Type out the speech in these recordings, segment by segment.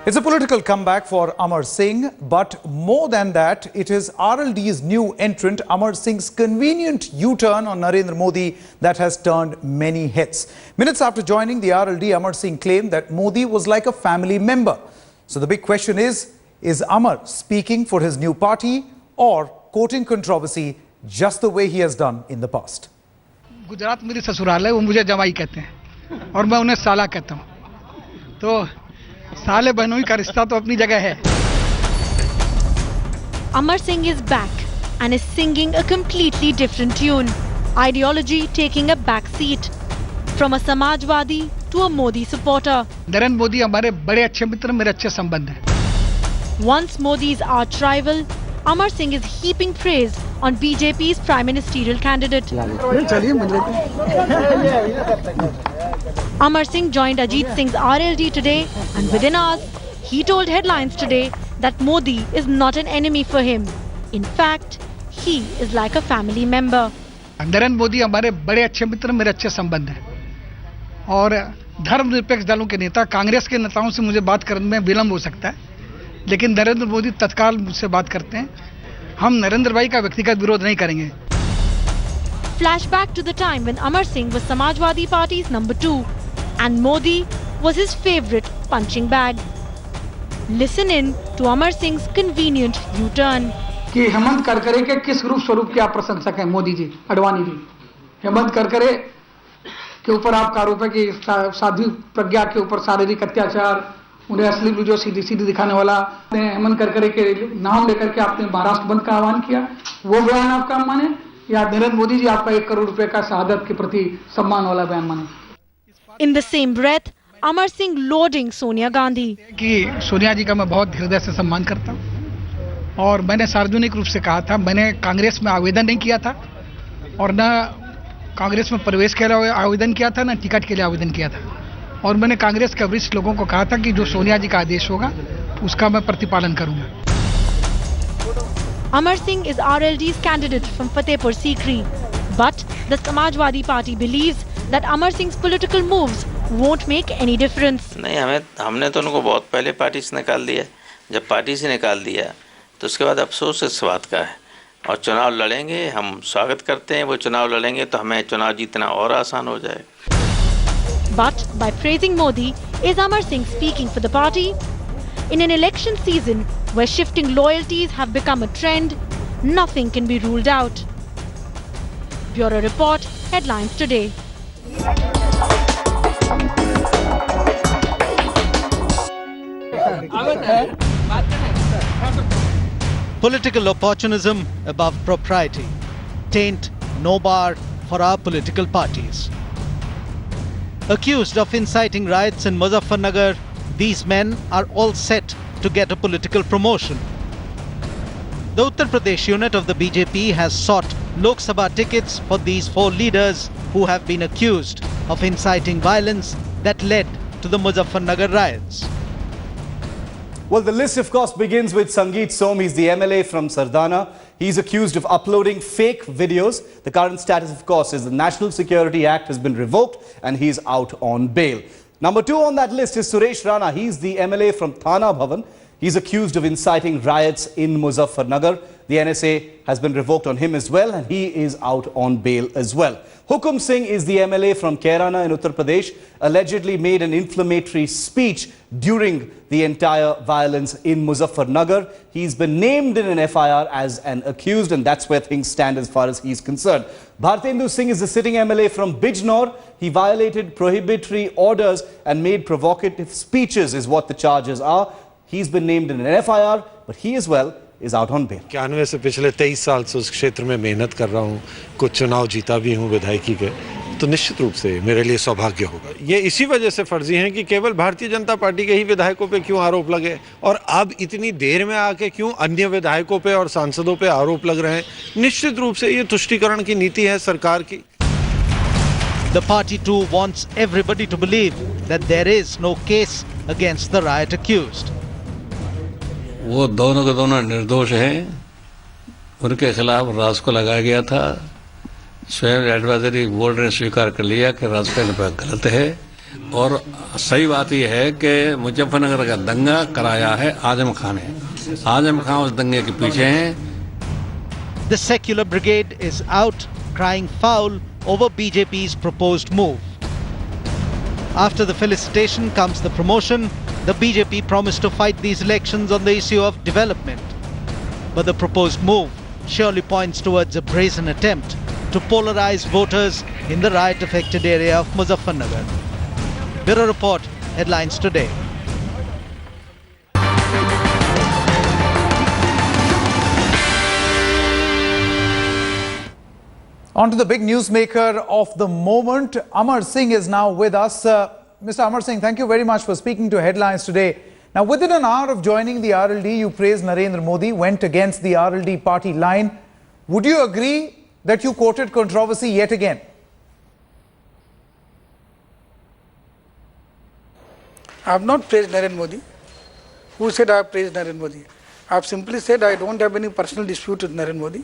It's a political comeback for Amar Singh, but more than that, it is RLD's new entrant, Amar Singh's convenient U-turn on Narendra Modi that has turned many heads. Minutes after joining the RLD, Amar Singh claimed that Modi was like a family member. So the big question is Amar speaking for his new party or courting controversy just the way he has done in the past? Gujarat मेरी ससुराल है, वो मुझे जमाई कहते हैं और मैं उन्हें साला कहता हूँ। तो साले बहनोई का रिश्ता तो अपनी जगह है। Amar Singh is back and is singing a completely different tune. Ideology taking a back seat. From a Samajwadi to a Modi supporter. Narendra Modi हमारे बड़े अच्छे मित्र, मेरे अच्छे संबंध हैं। Once Modi's arch rival, Amar Singh is heaping praise on BJP's prime ministerial candidate. Amar Singh joined Ajit Singh's RLD today, and within hours, he told Headlines today that Modi is not an enemy for him. In fact, he is like a family member. Narendra Modi हमारे बड़े अच्छे मित्र, मेरे अच्छे संबंध हैं और धर्मनिरपेक्ष दलों के नेता, कांग्रेस के नेताओं से मुझे बात करने में विलंब हो सकता है, लेकिन नरेंद्र मोदी तत्काल मुझसे बात करते हैं। हम नरेंद्र भाई का व्यक्तिगत विरोध नहीं करेंगे। Flashback to the time when Amar Singh was Samajwadi Party's number 2 and Modi was his favorite punching bag. Listen in to Amar Singh's convenient U-turn. कि हेमंत करकरे के किस रूप स्वरूप के आप प्रशंसक हैं मोदी जी, अडवाणी जी? हेमंत करकरे के ऊपर आपका आरोप है कि साध्वी प्रज्ञा के ऊपर शारीरिक अत्याचार, उन्हें असली वीडियो सीधी दिखाने वाला, हेमंत करकरे के नाम लेकर के आपने महाराष्ट्र बंद का आह्वान किया, वो बयान आपका माने या नरेंद्र मोदी जी आपका 1 करोड़ रुपए का शहादत के प्रति सम्मान वाला बयान माने? In the same breath, Amar Singh lauding Sonia Gandhi. कि सोनिया जी का मैं बहुत हृदय से सम्मान करता हूँ और मैंने सार्वजनिक रूप से कहा था, मैंने कांग्रेस में आवेदन नहीं किया था और न कांग्रेस में प्रवेश के लिए आवेदन किया था, न टिकट के लिए आवेदन किया था और मैंने कांग्रेस के वरिष्ठ लोगों को कहा था कि जो सोनिया जी का आदेश होगा उसका मैं प्रतिपालन करूंगा। Amar Singh is RLD's candidate from Fatehpur Sikri, but the Samajwadi Party believes that Amar Singh's political moves won't make any difference. नहीं, हमने तो उनको बहुत पहले पार्टी से निकाल दिया। जब पार्टी से निकाल दिया तो उसके बाद अफसोस इस बात का है और चुनाव लड़ेंगे, हम स्वागत करते हैं। वो चुनाव लड़ेंगे तो हमें चुनाव जीतना और आसान हो जाएगा। But by praising Modi, is Amar Singh speaking for the party? In an election season where shifting loyalties have become a trend, nothing can be ruled out. Bureau Report, Headlines Today. Political opportunism above propriety. Taint no bar for our political parties. Accused of inciting riots in Muzaffarnagar, these men are all set to get a political promotion. The Uttar Pradesh unit of the BJP has sought Lok Sabha tickets for these 4 leaders who have been accused of inciting violence that led to the Muzaffarnagar riots. Well, the list, of course, begins with Sangeet Som. He's the MLA from Sardana. He's accused of uploading fake videos. The current status, of course, is the National Security Act has been revoked and he's out on bail. Number 2 on that list is Suresh Rana. He's the MLA from Thana Bhavan. He's accused of inciting riots in Muzaffarnagar. The NSA has been revoked on him as well and he is out on bail as well. Hukum Singh is the MLA from Kairana in Uttar Pradesh, allegedly made an inflammatory speech during the entire violence in Muzaffarnagar. He's been named in an FIR as an accused and that's where things stand as far as he's concerned. Bhartendu Singh is the sitting MLA from Bijnor. He violated prohibitory orders and made provocative speeches is what the charges are. He's been named in an FIR, but he as well is out on bail. 91 से पिछले 23 साल से उस क्षेत्र में मेहनत कर रहा हूँ, कुछ चुनाव जीता भी हूँ विधायकी के, तो निश्चित रूप से मेरे लिए सौभाग्य होगा। ये इसी वजह से फर्जी हैं कि केवल भारतीय जनता पार्टी के ही विधायकों पे क्यों आरोप लगे और अब इतनी देर में आके क्यों अन्य विधायकों पे और सांसदों पे आरोप लग रहे हैं। निश्चित रूप से ये तुष्टीकरण की नीति है सरकार की। The party too wants everybody to believe that there is no case against the riot accused. वो दोनों के दोनों निर्दोष हैं, उनके खिलाफ राज को लगाया गया था। स्वयं एडवाइजरी बोर्ड ने स्वीकार कर लिया कि राज का गलत है और सही बात यह है कि मुजफ्फरनगर का दंगा कराया है आजम खान ने। आजम खान उस दंगे के पीछे हैं। The secular brigade is out crying foul over BJP's proposed move. After the felicitation comes the promotion. The BJP promised to fight these elections on the issue of development. But the proposed move surely points towards a brazen attempt to polarize voters in the riot-affected area of Muzaffarnagar. Bureau Report, Headlines Today. On to the big newsmaker of the moment. Amar Singh is now with us. Mr. Amar Singh, thank you very much for speaking to Headlines Today. Now, within an hour of joining the RLD, you praised Narendra Modi, went against the RLD party line. Would you agree that you courted controversy yet again? I have not praised Narendra Modi. Who said I have praised Narendra Modi? I have simply said I don't have any personal dispute with Narendra Modi.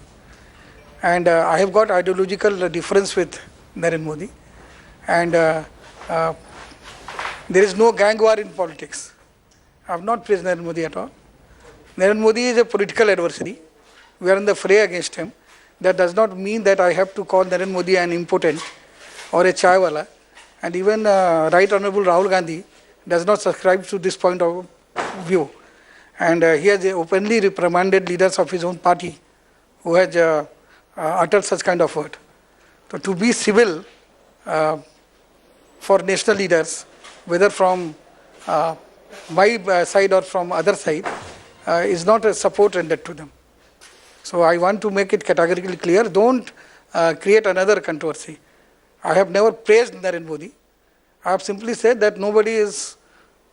And I have got ideological difference with Narendra Modi. And there is no gang war in politics. I have not praised Narendra Modi at all. Narendra Modi is a political adversary. We are in the fray against him. That does not mean that I have to call Narendra Modi an impotent or a chaiwala. And even Right Honorable Rahul Gandhi does not subscribe to this point of view. And he has openly reprimanded leaders of his own party who has uttered such kind of word. So to be civil for national leaders, whether from my side or from other side, is not a support rendered to them. So I want to make it categorically clear, don't create another controversy. I have never praised Narendra Modi. I have simply said that nobody is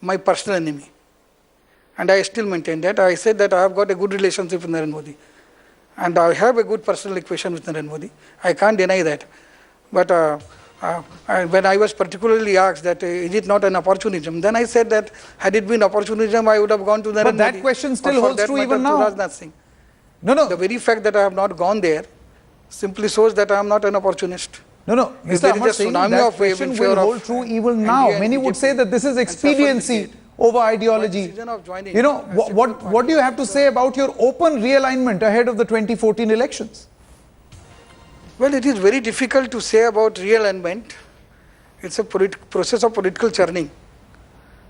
my personal enemy. And I still maintain that. I said that I have got a good relationship with Narendra Modi. And I have a good personal equation with Narendra Modi. I can't deny that. But when I was particularly asked that is it not an opportunism, then I said that had it been opportunism, I would have gone to Narendra Modi. But that question still holds true even now. Rajnath Singh. No. The very fact that I have not gone there simply shows that I am not an opportunist. No. Mr. Amar Singh, that question will hold true even now. Many would say that this is expediency over ideology. You know, what do you have to say about your open realignment ahead of the 2014 elections? Well, it is very difficult to say about realignment. It's a process of political churning.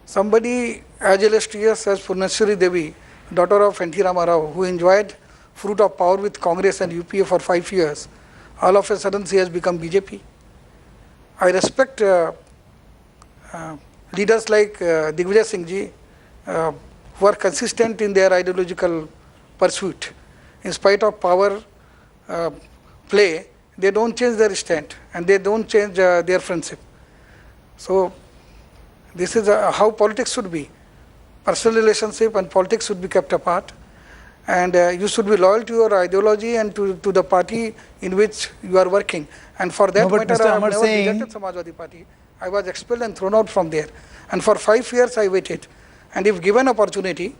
Somebody as illustrious as Purnashwari Devi, daughter of N.T. Rama Rao, who enjoyed fruit of power with Congress and UPA for 5 years, all of a sudden she has become BJP. I respect leaders like Digvijay Singh ji, who are consistent in their ideological pursuit. In spite of power play, they don't change their stand and they don't change their friendship. So this is how politics should be. Personal relationship and politics should be kept apart. And you should be loyal to your ideology and to the party in which you are working. And for that matter, I have never rejected Samajwadi Party. I was expelled and thrown out from there. And for 5 years I waited. And if given opportunity,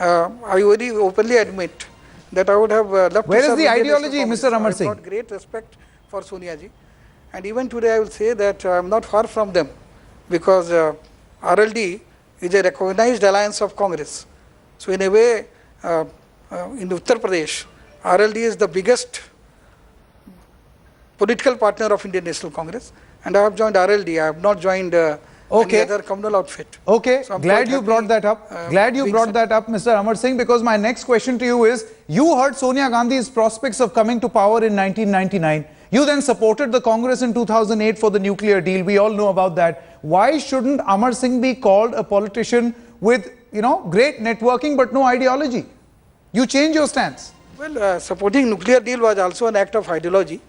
I very openly admit that I would have loved to serve. Where is the ideology, Mr. Amar Singh? I have got great respect for Sonia ji. And even today I will say that I am not far from them, because RLD is a recognized alliance of Congress. So in a way, in Uttar Pradesh, RLD is the biggest political partner of Indian National Congress. And I have joined RLD. I have not joined any other communal outfit. Okay, so glad you brought that up. Glad you brought that up, Mr. Amar Singh, because my next question to you is, you heard Sonia Gandhi's prospects of coming to power in 1999. You then supported the Congress in 2008 for the nuclear deal. We all know about that. Why shouldn't Amar Singh be called a politician with, great networking but no ideology? You change your stance. Well, supporting nuclear deal was also an act of ideology,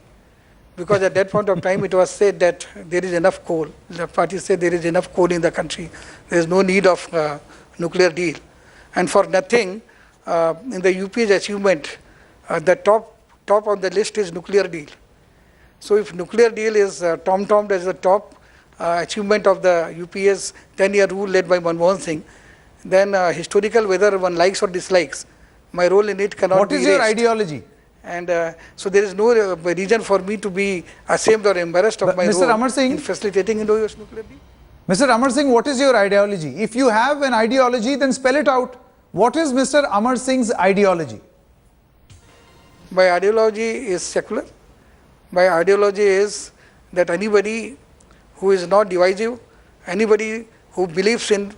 because at that point of time it was said that there is enough coal. The party said there is enough coal in the country. There is no need of nuclear deal. And for nothing, in the UP's achievement, the top on the list is nuclear deal. So if nuclear deal is tom-tommed as the top achievement of the UPA's 10-year rule led by Manmohan Singh, then historical, whether one likes or dislikes, my role in it cannot be erased. What is your ideology? And so there is no reason for me to be ashamed or embarrassed of my role Amar Singh, in facilitating Indo-US nuclear deal. Mr. Amar Singh, what is your ideology? If you have an ideology, then spell it out. What is Mr. Amar Singh's ideology? My ideology is secular. My ideology is that anybody who is not divisive, anybody who believes in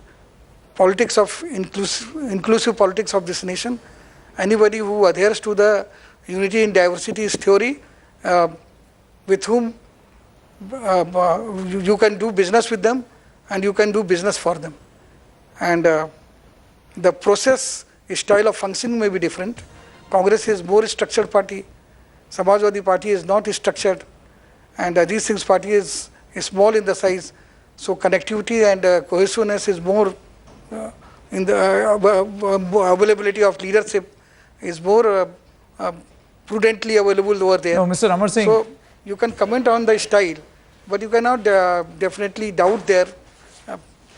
politics of inclusive politics of this nation, anybody who adheres to the unity in diversity theory, with whom you can do business with them and you can do business for them. And the process, style of functioning may be different. Congress is more structured party. Samajwadi Party is not structured. And Ajit Singh's party is small in the size. So connectivity and cohesiveness is more in the availability of leadership is more prudently available over there. No, Mr. Amar Singh. So you can comment on the style, but you cannot definitely doubt their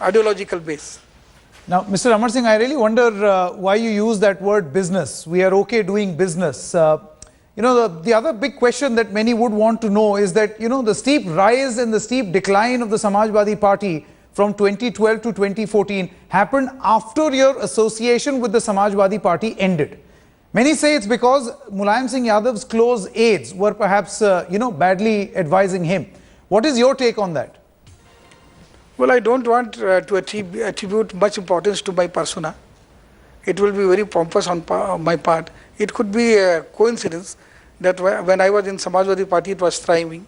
ideological base. Now, Mr. Amar Singh, I really wonder why you use that word business. We are okay doing business. The other big question that many would want to know is that, the steep rise and the steep decline of the Samajwadi Party from 2012 to 2014 happened after your association with the Samajwadi Party ended. Many say it's because Mulayam Singh Yadav's close aides were perhaps, badly advising him. What is your take on that? Well, I don't want to attribute much importance to my persona. It will be very pompous on my part. It could be a coincidence that when I was in Samajwadi Party, it was thriving.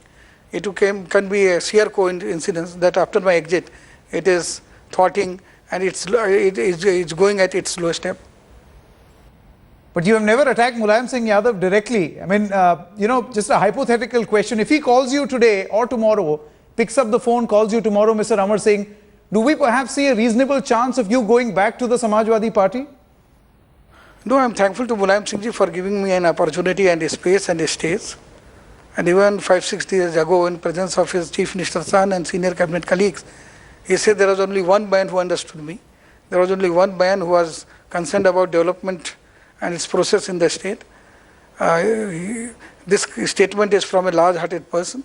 It can be a sheer coincidence that after my exit, it is thwarting and it's going at its lowest step. But you have never attacked Mulayam Singh Yadav directly. I mean, just a hypothetical question. If he calls you today or tomorrow, picks up the phone, calls you tomorrow, Mr. Amar Singh, do we perhaps see a reasonable chance of you going back to the Samajwadi Party? No, I am thankful to Mulayam Singh ji for giving me an opportunity and a space and a stage. And even 5-6 years ago, in presence of his Chief Minister's son and senior cabinet colleagues, he said there was only one man who understood me. There was only one man who was concerned about development and its process in the state. This statement is from a large-hearted person,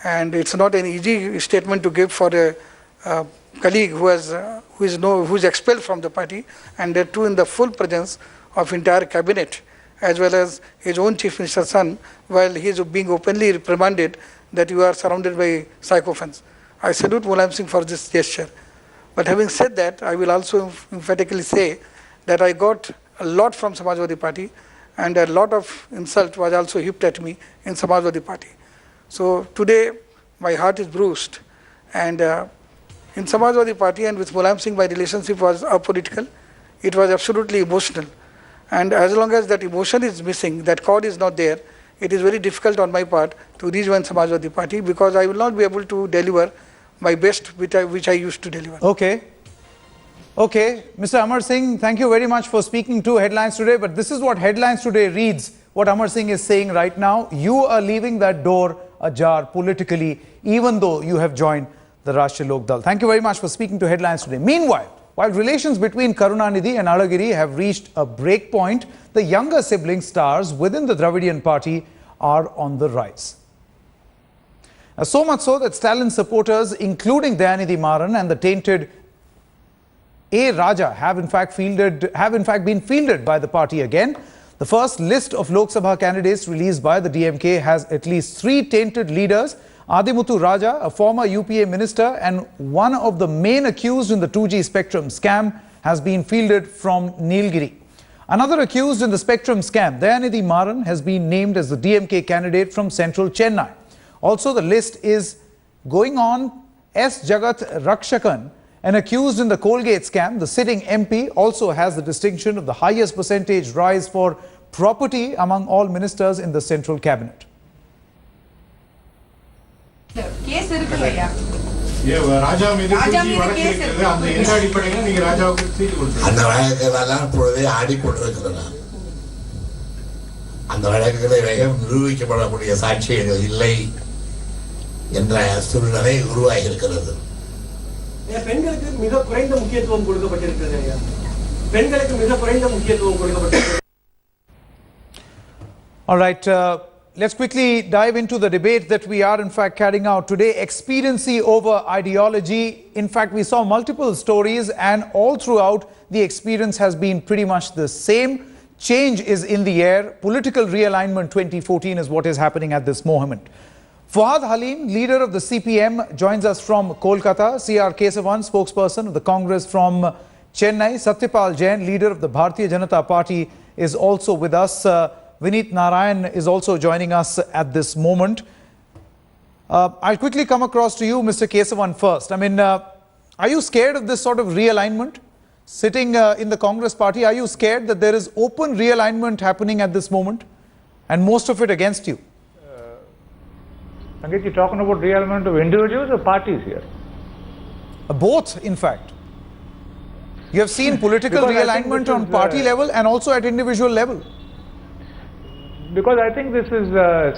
and it's not an easy statement to give for a colleague who is expelled from the party, and that too in the full presence of entire cabinet as well as his own Chief Minister's son, while he is being openly reprimanded that you are surrounded by sycophants. I salute Mulayam Singh for this gesture. But having said that, I will also emphatically say that I got a lot from Samajwadi Party, and a lot of insult was also heaped at me in Samajwadi Party. So today my heart is bruised, and in Samajwadi Party and with Mulayam Singh my relationship was apolitical. It was absolutely emotional, and as long as that emotion is missing, that chord is not there, it is very difficult on my part to rejoin Samajwadi Party, because I will not be able to deliver my best which I used to deliver. Okay, Mr. Amar Singh, thank you very much for speaking to Headlines Today. But this is what Headlines Today reads, what Amar Singh is saying right now. You are leaving that door ajar politically, even though you have joined the Rashtriya Lok Dal. Thank you very much for speaking to Headlines Today. Meanwhile, while relations between Karunanidhi and Alagiri have reached a break point, the younger sibling stars within the Dravidian party are on the rise. So much so that Stalin supporters, including Dayanidhi Maran and the tainted A. Raja, have in fact been fielded by the party again. The first list of Lok Sabha candidates released by the DMK has at least 3 tainted leaders. Adimuthu Raja, a former UPA minister and one of the main accused in the 2G spectrum scam, has been fielded from Nilgiri. Another accused in the spectrum scam, Dayanidhi Maran, has been named as the DMK candidate from central Chennai. Also, the list is going on. S. Jagat Rakshakan, an accused in the Colgate scam, the sitting MP, also has the distinction of the highest percentage rise for property among all ministers in the central cabinet. All right, let's quickly dive into the debate that we are in fact carrying out today. Expediency over ideology. In fact, we saw multiple stories and all throughout the experience has been pretty much the same. Change is in the air. Political realignment 2014 is what is happening at this moment. Fuad Halim, leader of the CPM, joins us from Kolkata. C.R. Kesavan, spokesperson of the Congress from Chennai. Satyapal Jain, leader of the Bharatiya Janata Party, is also with us. Vineet Narayan is also joining us at this moment. I'll quickly come across to you, Mr. Kesavan, first. I mean, are you scared of this sort of realignment? Sitting in the Congress party, are you scared that there is open realignment happening at this moment and most of it against you? Sangeet, you're talking about realignment of individuals or parties here? Both, in fact. You have seen political realignment on party level and also at individual level. Because I think this is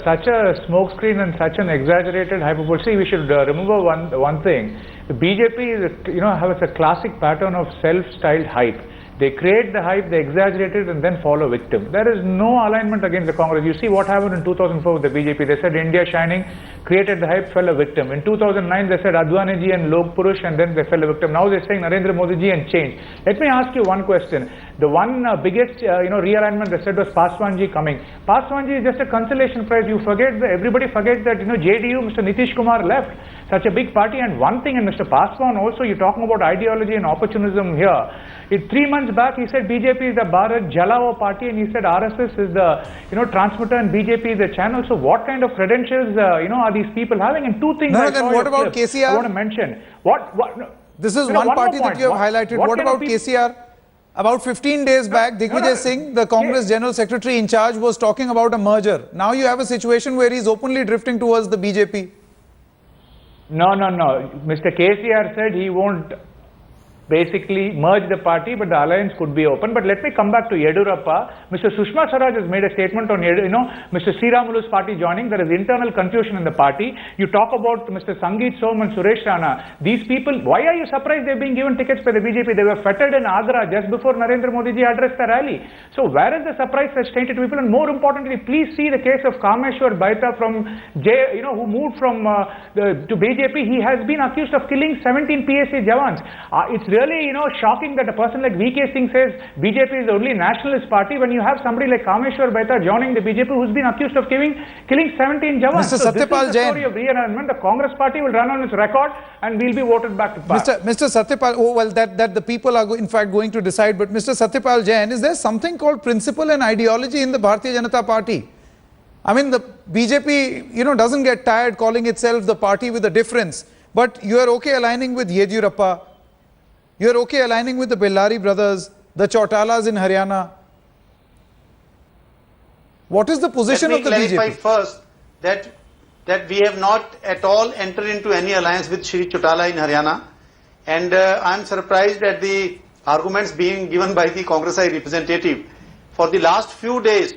such a smokescreen and such an exaggerated hyperbole. See, we should remember one thing. The BJP is, has a classic pattern of self-styled hype. They create the hype, they exaggerate it and then fall a victim. There is no alignment against the Congress. You see what happened in 2004 with the BJP. They said India shining, created the hype, fell a victim. In 2009 they said Advani ji and Log Purush and then they fell a victim. Now they're saying Narendra Modi ji and change. Let me ask you one question. The one biggest realignment they said was Paswan ji coming. Paswan ji is just a consolation prize. You forget that everybody forgets that JDU, Mr. Nitish Kumar left such a big party. And one thing, and Mr. Paswan also, you're talking about ideology and opportunism here. 3 months back he said BJP is the Bharat Jalao party and he said RSS is the transmitter and BJP is the channel. So what kind of credentials are these people having? And two things what about KCR? I want to mention. This is one party that you have highlighted. What about KCR? About 15 days back, Digvijay Singh, the Congress General Secretary in charge, was talking about a merger. Now you have a situation where he's openly drifting towards the BJP. No. Mr. KCR said he won't basically merge the party, but the alliance could be open. But let me come back to Yedurappa. Mr. Sushma Swaraj has made a statement on, Mr. Sriramulu's party joining. There is internal confusion in the party. You talk about Mr. Sangeet Som and Suresh Rana. These people, why are you surprised they're being given tickets by the BJP? They were fettered in Agra just before Narendra Modi ji addressed the rally. So where is the surprise such tainted people? And more importantly, please see the case of Kameshwar Baita from who moved from to BJP. He has been accused of killing 17 PSA Jawans. It's really, shocking that a person like VK Singh says BJP is the only nationalist party when you have somebody like Kameshwar Baita joining the BJP who's been accused of killing 17 Jawans. Mr. Satyapal Jain. This is the story of realignment. The Congress party will run on its record and we'll be voted back to power. Mr. Satyapal, that the people are in fact going to decide. But Mr. Satyapal Jain, is there something called principle and ideology in the Bharatiya Janata Party? I mean, the BJP, doesn't get tired calling itself the party with a difference. But you are okay aligning with Yedurappa. You are okay aligning with the Bellari brothers, the Chautalas in Haryana. What is the position of the BJP? Let me clarify first that we have not at all entered into any alliance with Shri Chautala in Haryana. And I am surprised at the arguments being given by the Congress representative. For the last few days,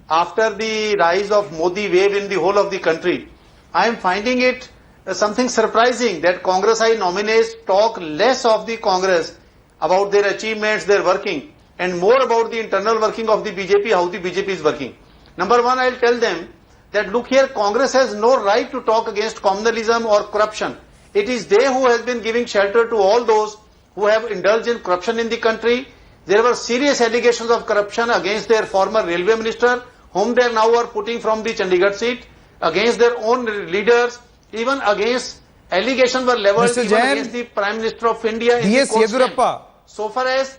after the rise of Modi wave in the whole of the country, I am finding it something surprising that Congress nominees talk less of the Congress about their achievements, their working, and more about the internal working of the BJP, how the BJP is working. Number one, I'll tell them that look here, Congress has no right to talk against communalism or corruption. It is they who has been giving shelter to all those who have indulged in corruption in the country. There were serious allegations of corruption against their former railway minister, whom they now are putting from the Chandigarh seat, against their own leaders, even against allegations were leveled against the Prime Minister of India. Yes, Yedurappa. So far as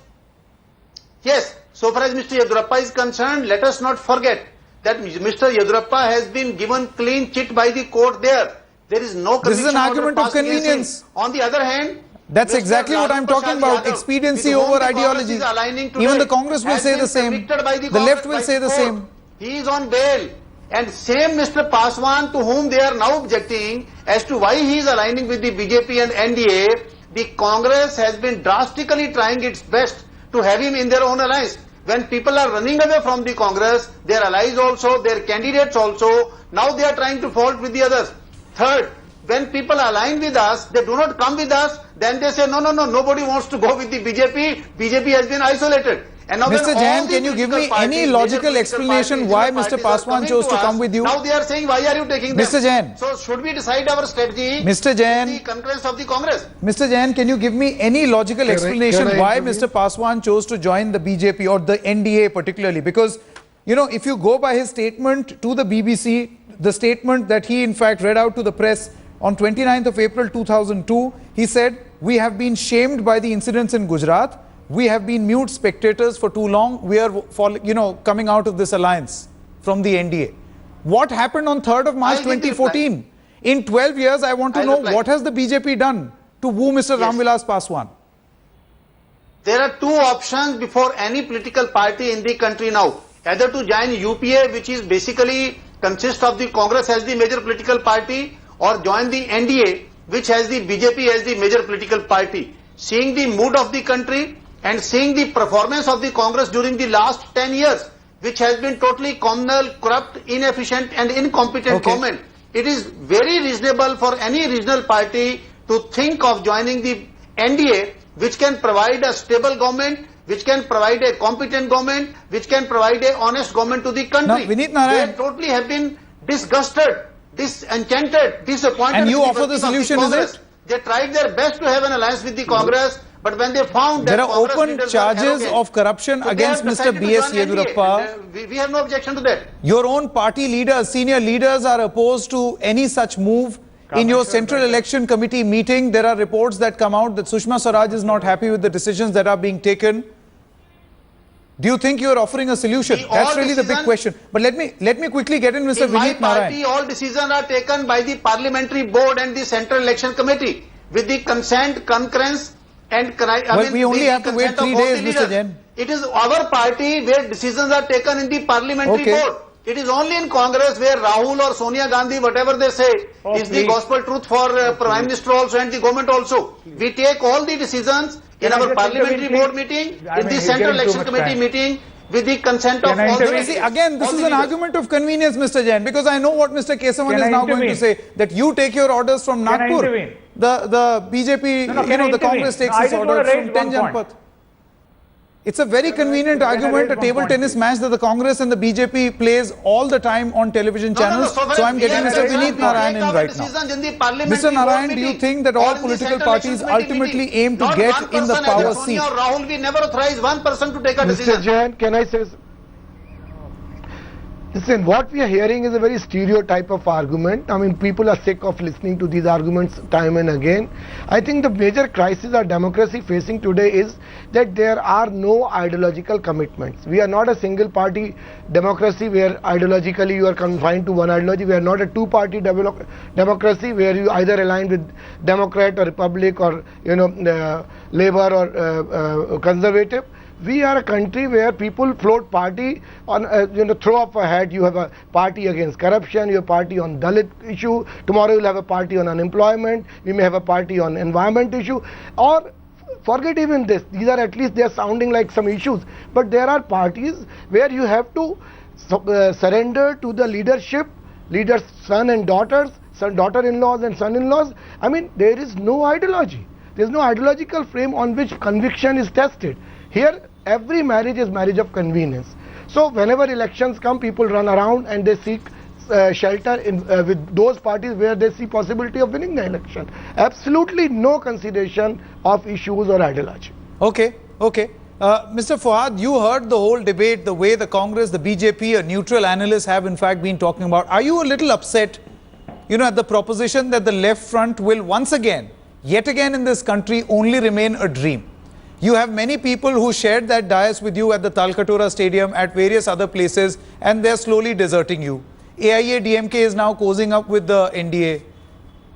Mr. Yedurappa is concerned, let us not forget that Mr. Yedurappa has been given clean chit by the court there. There is no conviction. This is an argument of convenience. On the other hand, that's exactly what I'm talking about. Expediency over ideology. Even the Congress will say the same. The left will say the same. He is on bail. And same Mr. Paswan, to whom they are now objecting as to why he is aligning with the BJP and NDA, the Congress has been drastically trying its best to have him in their own alliance. When people are running away from the Congress, their allies also, their candidates also, now they are trying to fault with the others. Third, when people align with us, they do not come with us, then they say, no, nobody wants to go with the BJP. BJP has been isolated. And now Mr. Jain, can you give me any logical explanation why Mr. Paswan chose to come with you? Now they are saying, why are you taking them? Mr. Jain. So should we decide our strategy? Mr. Jain. The concurrence of the Congress. Mr. Jain, can you give me any logical explanation why Mr. Paswan chose to join the BJP or the NDA particularly? Because, you know, if you go by his statement to the BBC, the statement that he in fact read out to the press on 29th of April 2002, he said, we have been shamed by the incidents in Gujarat. We have been mute spectators for too long. We are, coming out of this alliance from the NDA. What happened on 3rd of March 2014? In 12 years, I want to know what has the BJP done to woo Mr. Ramvilas Paswan? There are two options before any political party in the country now. Either to join UPA, which is basically consists of the Congress as the major political party, or join the NDA, which has the BJP as the major political party. Seeing the mood of the country, and seeing the performance of the Congress during the last 10 years, which has been totally communal, corrupt, inefficient and incompetent government, it is very reasonable for any regional party to think of joining the NDA, which can provide a stable government, which can provide a competent government, which can provide a honest government to the country. Now, Vineet Narayan, they totally have been disgusted, disenchanted, disappointed. And you offer the solution, is it? They tried their best to have an alliance with the Congress. But when they found that there are open charges of corruption against Mr. B.S. Yedurappa. We have no objection to that. Your own party leaders, senior leaders are opposed to any such move. In your Central Election Committee meeting, there are reports that come out that Sushma Swaraj is not happy with the decisions that are being taken. Do you think you are offering a solution? That's really the big question. But let me quickly get in Mr. Vineet Narayan. In my party, all decisions are taken by the Parliamentary Board and the Central Election Committee with the consent, concurrence, and we only have to wait 3 days, Mr. Jain. It is our party where decisions are taken in the Parliamentary Board. It is only in Congress where Rahul or Sonia Gandhi, whatever they say, is the gospel truth for Prime Minister also and the government also. We take all the decisions in our Parliamentary Board meeting, in the Central Election Committee meeting, with the consent of all the... See, again, this is an argument of convenience, Mr. Jain, because I know what Mr. Kesavan is now going to say, that you take your orders from Nagpur. The BJP, the Congress takes its orders from 10 Janpath. It's a very convenient argument, a table tennis match that the Congress and the BJP plays all the time on television channels. So I'm getting Mr. Vineet Narayan in right now. Mr. Narayan, do you think that all political parties ultimately aim to get in the power seat? Rahul, we never authorize one person to take a decision. Mr. Jain, can I say... Listen, what we are hearing is a very stereotype of argument. I mean, people are sick of listening to these arguments time and again. I think the major crisis our democracy facing today is that there are no ideological commitments. We are not a single party democracy where ideologically you are confined to one ideology. We are not a two-party democracy where you either align with Democrat or Republic or, Labour or Conservative. We are a country where people float party on, throw up a hat. You have a party against corruption, you have a party on Dalit issue. Tomorrow you'll have a party on unemployment. We may have a party on environment issue. Or forget even this. These are at least they are sounding like some issues. But there are parties where you have to surrender to the leadership, leaders' son and daughters, daughter-in-laws and son-in-laws. I mean, there is no ideology. There is no ideological frame on which conviction is tested. Here, every marriage is marriage of convenience. So whenever elections come, people run around and they seek shelter with those parties where they see possibility of winning the election. Absolutely no consideration of issues or ideology. Okay. Mr. Fuad, you heard the whole debate, the way the Congress, the BJP, a neutral analysts have in fact been talking about. Are you a little upset, at the proposition that the left front will once again, yet again in this country, only remain a dream? You have many people who shared that dais with you at the Talkatora Stadium, at various other places, and they're slowly deserting you. AIA-DMK is now cozying up with the NDA.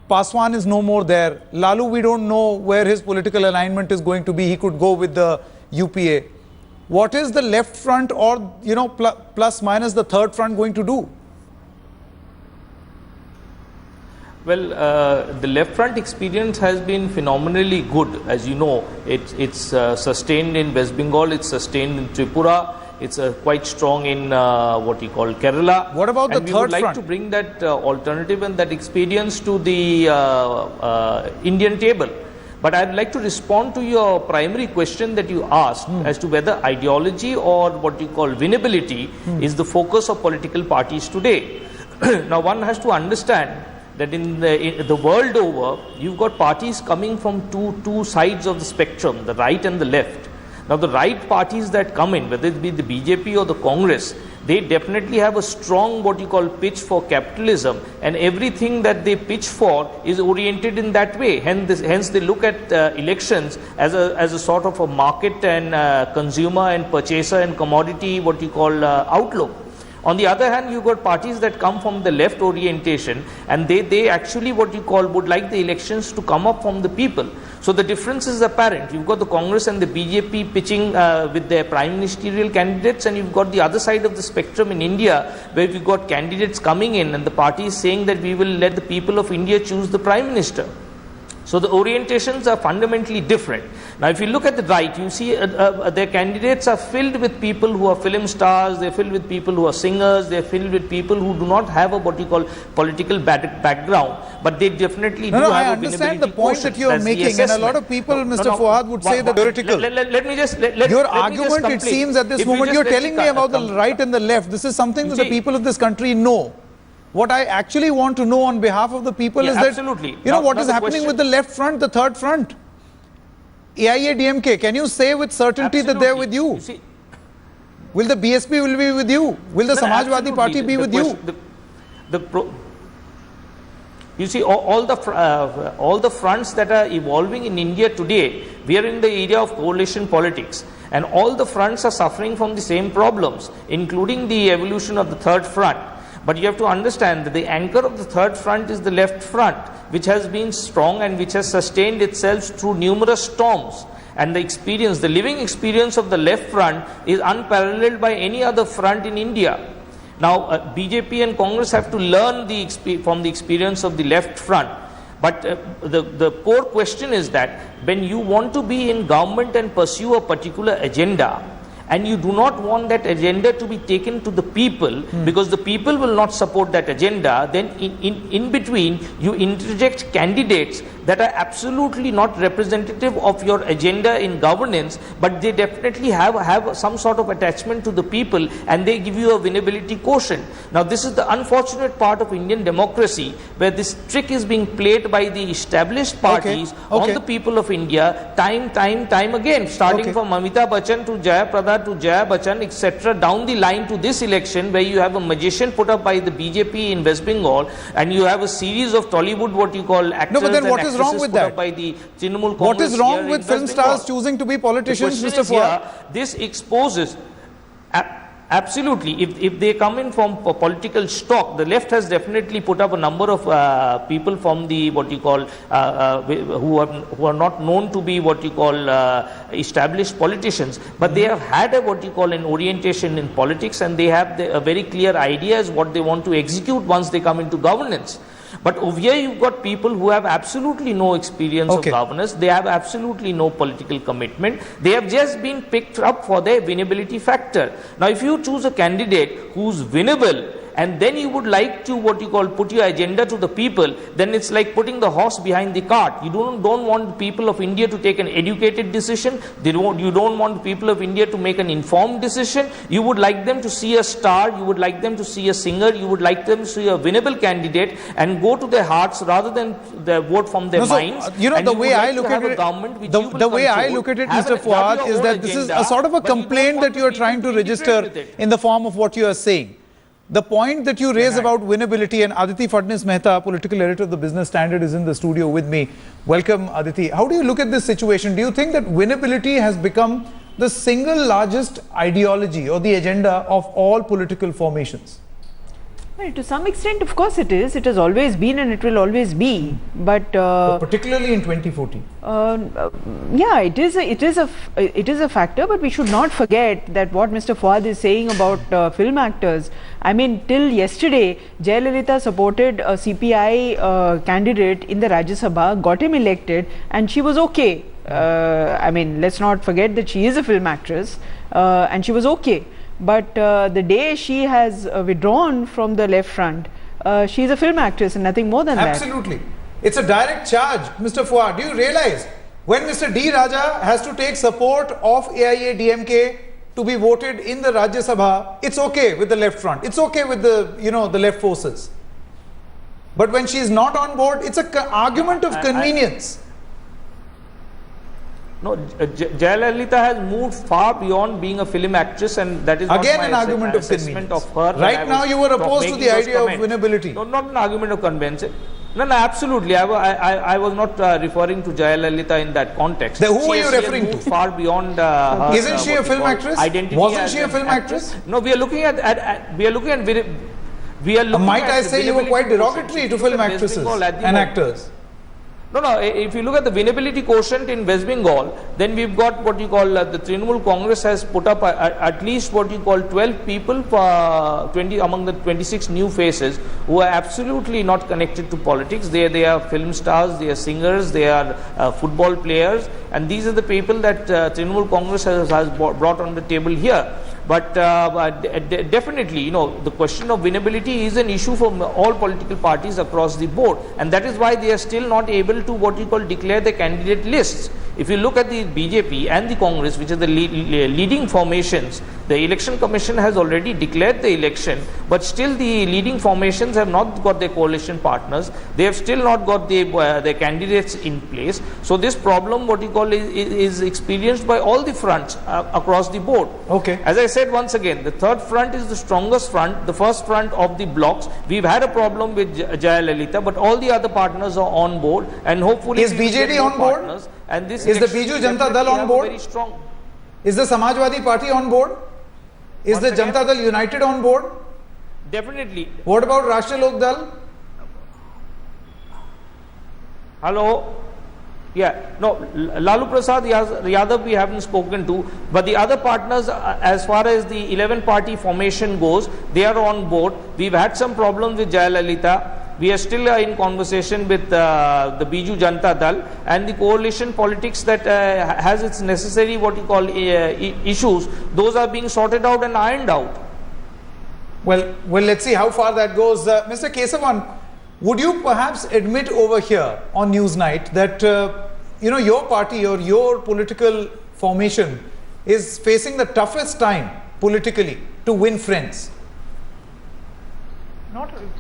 Paswan is no more there. Lalu, we don't know where his political alignment is going to be. He could go with the UPA. What is the left front or, plus minus the third front going to do? Well, the left front experience has been phenomenally good. As you know, it's sustained in West Bengal, it's sustained in Tripura, it's quite strong in what you call Kerala. What about the third front? We would like to bring that alternative and that experience to the Indian table. But I'd like to respond to your primary question that you asked as to whether ideology or what you call winnability is the focus of political parties today. Now one has to understand that in the world over, you've got parties coming from two sides of the spectrum, the right and the left. Now the right parties that come in, whether it be the BJP or the Congress, they definitely have a strong what you call pitch for capitalism, and everything that they pitch for is oriented in that way. Hence they look at elections as a sort of a market and consumer and purchaser and commodity what you call outlook. On the other hand, you've got parties that come from the left orientation, and they actually what you call would like the elections to come up from the people. So the difference is apparent. You've got the Congress and the BJP pitching with their prime ministerial candidates, and you've got the other side of the spectrum in India, where we've got candidates coming in and the party is saying that we will let the people of India choose the prime minister. So the orientations are fundamentally different. Now if you look at the right, you see their candidates are filled with people who are film stars, they're filled with people who are singers, they're filled with people who do not have a what you call political background, but they definitely do have I a understand the point quotient. that you're That's making, and a lot of people, Mr. Fuad, would say that theoretical. Your argument, it seems at this moment, you're telling me about the right and the left. This is something that the people of this country know. What I actually want to know on behalf of the people is that, absolutely. you know, what is happening with the left front, the third front? AIADMK, can you say with certainty that they're with you? Will the BSP will be with you? Will the Samajwadi Party be with you? You see, all the fronts that are evolving in India today, we are in the area of coalition politics, and all the fronts are suffering from the same problems, including the evolution of the third front. But you have to understand that the anchor of the third front is the left front, which has been strong and which has sustained itself through numerous storms. And the experience, the living experience of the left front is unparalleled by any other front in India. Now, BJP and Congress have to learn from the experience of the left front. But the core question is that when you want to be in government and pursue a particular agenda, and you do not want that agenda to be taken to the people, because the people will not support that agenda, then in between you interject candidates that are absolutely not representative of your agenda in governance, but they definitely have some sort of attachment to the people, and they give you a winnability quotient. Now this is the unfortunate part of Indian democracy, where this trick is being played by the established parties on the people of India time again, starting from Amita Bachchan to Jaya Prada to Jaya Bachchan, etc., down the line to this election, where you have a magician put up by the BJP in West Bengal, and you have a series of Tollywood what you call actors. No, but then what is wrong with that? By the Trinamool what is wrong with film stars choosing to be politicians, Mr. Fuad? This exposes. Absolutely. If they come in from political stock, the left has definitely put up a number of people from the what you call who are not known to be what you call established politicians, but they have had a what you call an orientation in politics, and they have a very clear idea as what they want to execute once they come into governance. But over here you've got people who have absolutely no experience of governance, they have absolutely no political commitment, they have just been picked up for their winnability factor. Now if you choose a candidate who's winnable, and then you would like to what you call put your agenda to the people, then it's like putting the horse behind the cart. You don't want the people of India to take an educated decision, you don't want the people of India to make an informed decision. You would like them to see a star, you would like them to see a singer, you would like them to see a winnable candidate and go to their hearts rather than vote from their minds. You know, the way I look at it, the way I look at it, Mr. Fuad, is that this is a sort of a complaint that you are trying to register in the form of what you are saying. The point that you raise about winnability, and Aditi Fadnis Mehta, political editor of the Business Standard, is in the studio with me. Welcome, Aditi. How do you look at this situation? Do you think that winnability has become the single largest ideology or the agenda of all political formations? Well, to some extent, of course it is. It has always been and it will always be. But particularly in 2014. Yeah, it is a factor. But we should not forget that what Mr. Fuad is saying about film actors. I mean, till yesterday, Jayalalitha supported a CPI candidate in the Rajya Sabha, got him elected, and she was okay. I mean, let's not forget that she is a film actress, and she was okay. But the day she has withdrawn from the left front, she is a film actress and nothing more than that. Absolutely. It's a direct charge, Mr. Fuad. Do you realize When Mr. D. Raja has to take support of AIA-DMK to be voted in the Rajya Sabha, it's okay with the left front. It's okay with the, the left forces. But when she is not on board, it's an argument of convenience. No, Jayalalitha has moved far beyond being a film actress, and that is again not an my argument of assessment convenience. Of her. Right now you were opposed to the idea of winnability. No, not an argument of convenience. No, absolutely. I was not referring to Jayalalitha in that context. Who are you referring to? Far beyond her. Isn't she a film actress? Wasn't she a film actress? No, we are looking at might I say you were quite derogatory to film actresses and actors? No, if you look at the winnability quotient in West Bengal, then we've got what you call the Trinamool Congress has put up at least what you call 12 people, 20 among the 26 new faces who are absolutely not connected to politics. They are film stars, they are singers, they are football players, and these are the people that Trinamool Congress has brought on the table here. But definitely, the question of winnability is an issue for all political parties across the board, and that is why they are still not able to what you call declare the candidate lists. If you look at the BJP and the Congress, which are the leading formations, the Election Commission has already declared the election, but still the leading formations have not got their coalition partners. They have still not got their candidates in place. So this problem, what you call, is experienced by all the fronts across the board. Okay. As I said once again, the third front is the strongest front, the first front of the blocks. We've had a problem with Jayalalitha, but all the other partners are on board, and hopefully is BJD on board? And this is the Biju Janata Dal on board? Very strong. Is the Samajwadi Party on board? Is the Janata Dal United on board? Definitely. What about Rashtriya Lok Dal? Hello? Yeah, no, Lalu Prasad Yadav we haven't spoken to, but the other partners, as far as the 11-party formation goes, they are on board. We've had some problems with Jayalalitha. We are still in conversation with the Biju Janata Dal, and the coalition politics that has its necessary what you call issues. Those are being sorted out and ironed out. Well, let's see how far that goes. Mr. Kesavan, would you perhaps admit over here on Newsnight that your party or your political formation is facing the toughest time politically to win friends?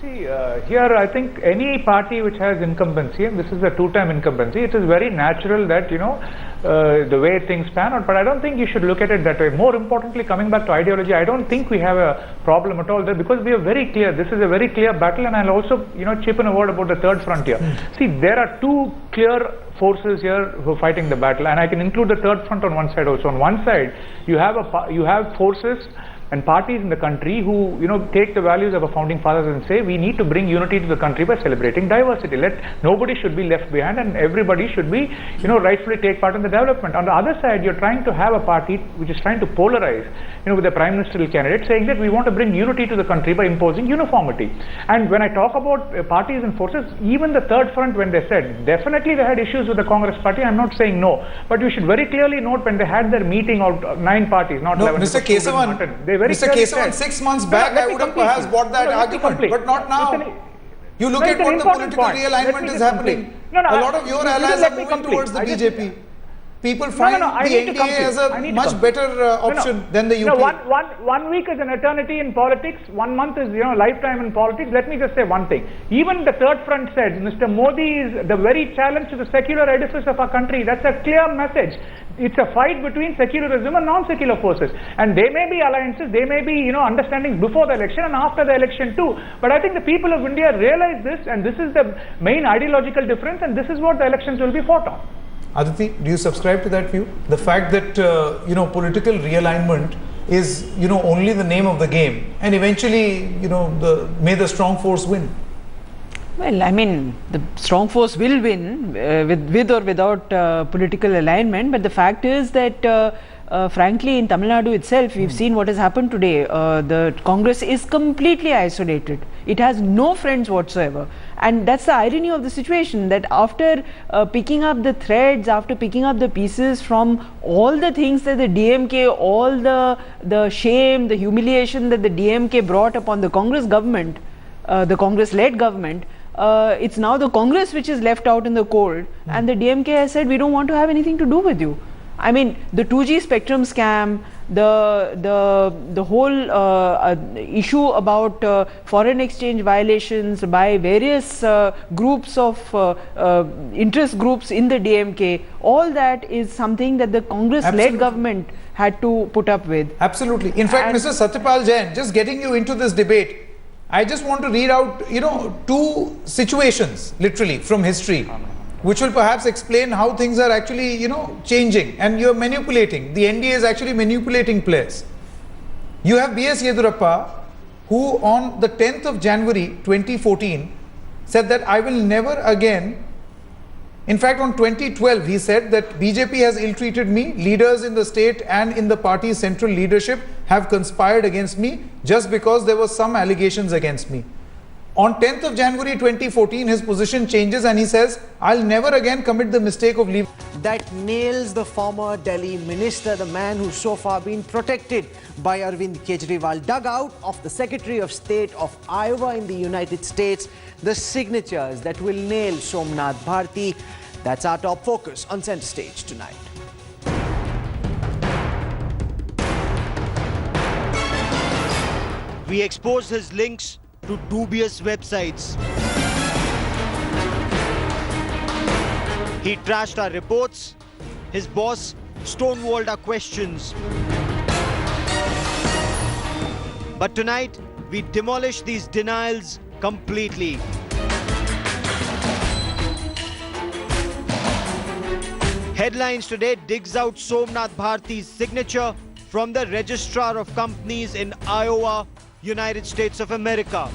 Here I think any party which has incumbency, and this is a two-time incumbency, it is very natural that the way things pan out, but I don't think you should look at it that way. More importantly, coming back to ideology, I don't think we have a problem at all there, because we are very clear, this is a very clear battle. And I'll also chip in a word about the third frontier. See, there are two clear forces here who are fighting the battle, and I can include the third front on one side also. On one side you have forces and parties in the country who take the values of our founding fathers and say we need to bring unity to the country by celebrating diversity. Nobody should be left behind, and everybody should be rightfully take part in the development. On the other side, you're trying to have a party which is trying to polarize with a prime ministerial candidate saying that we want to bring unity to the country by imposing uniformity. And when I talk about parties and forces, even the third front, when they said definitely they had issues with the Congress party, I'm not saying no, but you should very clearly note when they had their meeting of 9 parties, not 11. Mr. Kesavan, Mr. Kesavan, 6 months back I would have perhaps bought that argument, but not now. You look at what the political realignment is happening. A lot of your allies are moving towards the BJP. People find the NDA as a much better option than the UP. One week is an eternity in politics. 1 month is lifetime in politics. Let me just say one thing. Even the third front said Mr. Modi is the very challenge to the secular edifice of our country. That's a clear message. It's a fight between secularism and non-secular forces, and there may be alliances, there may be understandings before the election and after the election too. But I think the people of India realize this, and this is the main ideological difference, and this is what the elections will be fought on. Aditi, do you subscribe to that view? The fact that political realignment is only the name of the game, and eventually may the strong force win. Well, I mean, the strong force will win with or without political alignment, but the fact is that frankly in Tamil Nadu itself we've seen what has happened today. The Congress is completely isolated. It has no friends whatsoever, and that's the irony of the situation, that after picking up the threads, after picking up the pieces from all the things that the DMK, all the shame, the humiliation that the DMK brought upon the Congress government, the Congress-led government, it's now the Congress which is left out in the cold, and the DMK has said we don't want to have anything to do with you. I mean, the 2G spectrum scam, the whole issue about foreign exchange violations by various groups of interest groups in the DMK, all that is something that the Congress-led government had to put up with. Absolutely. In fact, Mr. Satyapal Jain, just getting you into this debate, I just want to read out, two situations, literally, from history, which will perhaps explain how things are actually, changing, and you're manipulating. The NDA is actually manipulating players. You have B.S. Yedurappa, who on the 10th of January 2014 said that I will never again. In fact, on 2012, he said that BJP has ill-treated me, leaders in the state and in the party's central leadership have conspired against me just because there were some allegations against me. On 10th of January 2014, his position changes and he says, I'll never again commit the mistake of leaving. That nails the former Delhi minister, the man who's so far been protected by Arvind Kejriwal, dug out of the Secretary of State of Iowa in the United States, the signatures that will nail Somnath Bharti. That's our top focus on Center Stage tonight. We exposed his links to dubious websites. He trashed our reports. His boss stonewalled our questions. But tonight, we demolish these denials completely. Headlines today digs out Somnath Bharti's signature from the Registrar of Companies in Iowa, United States of America.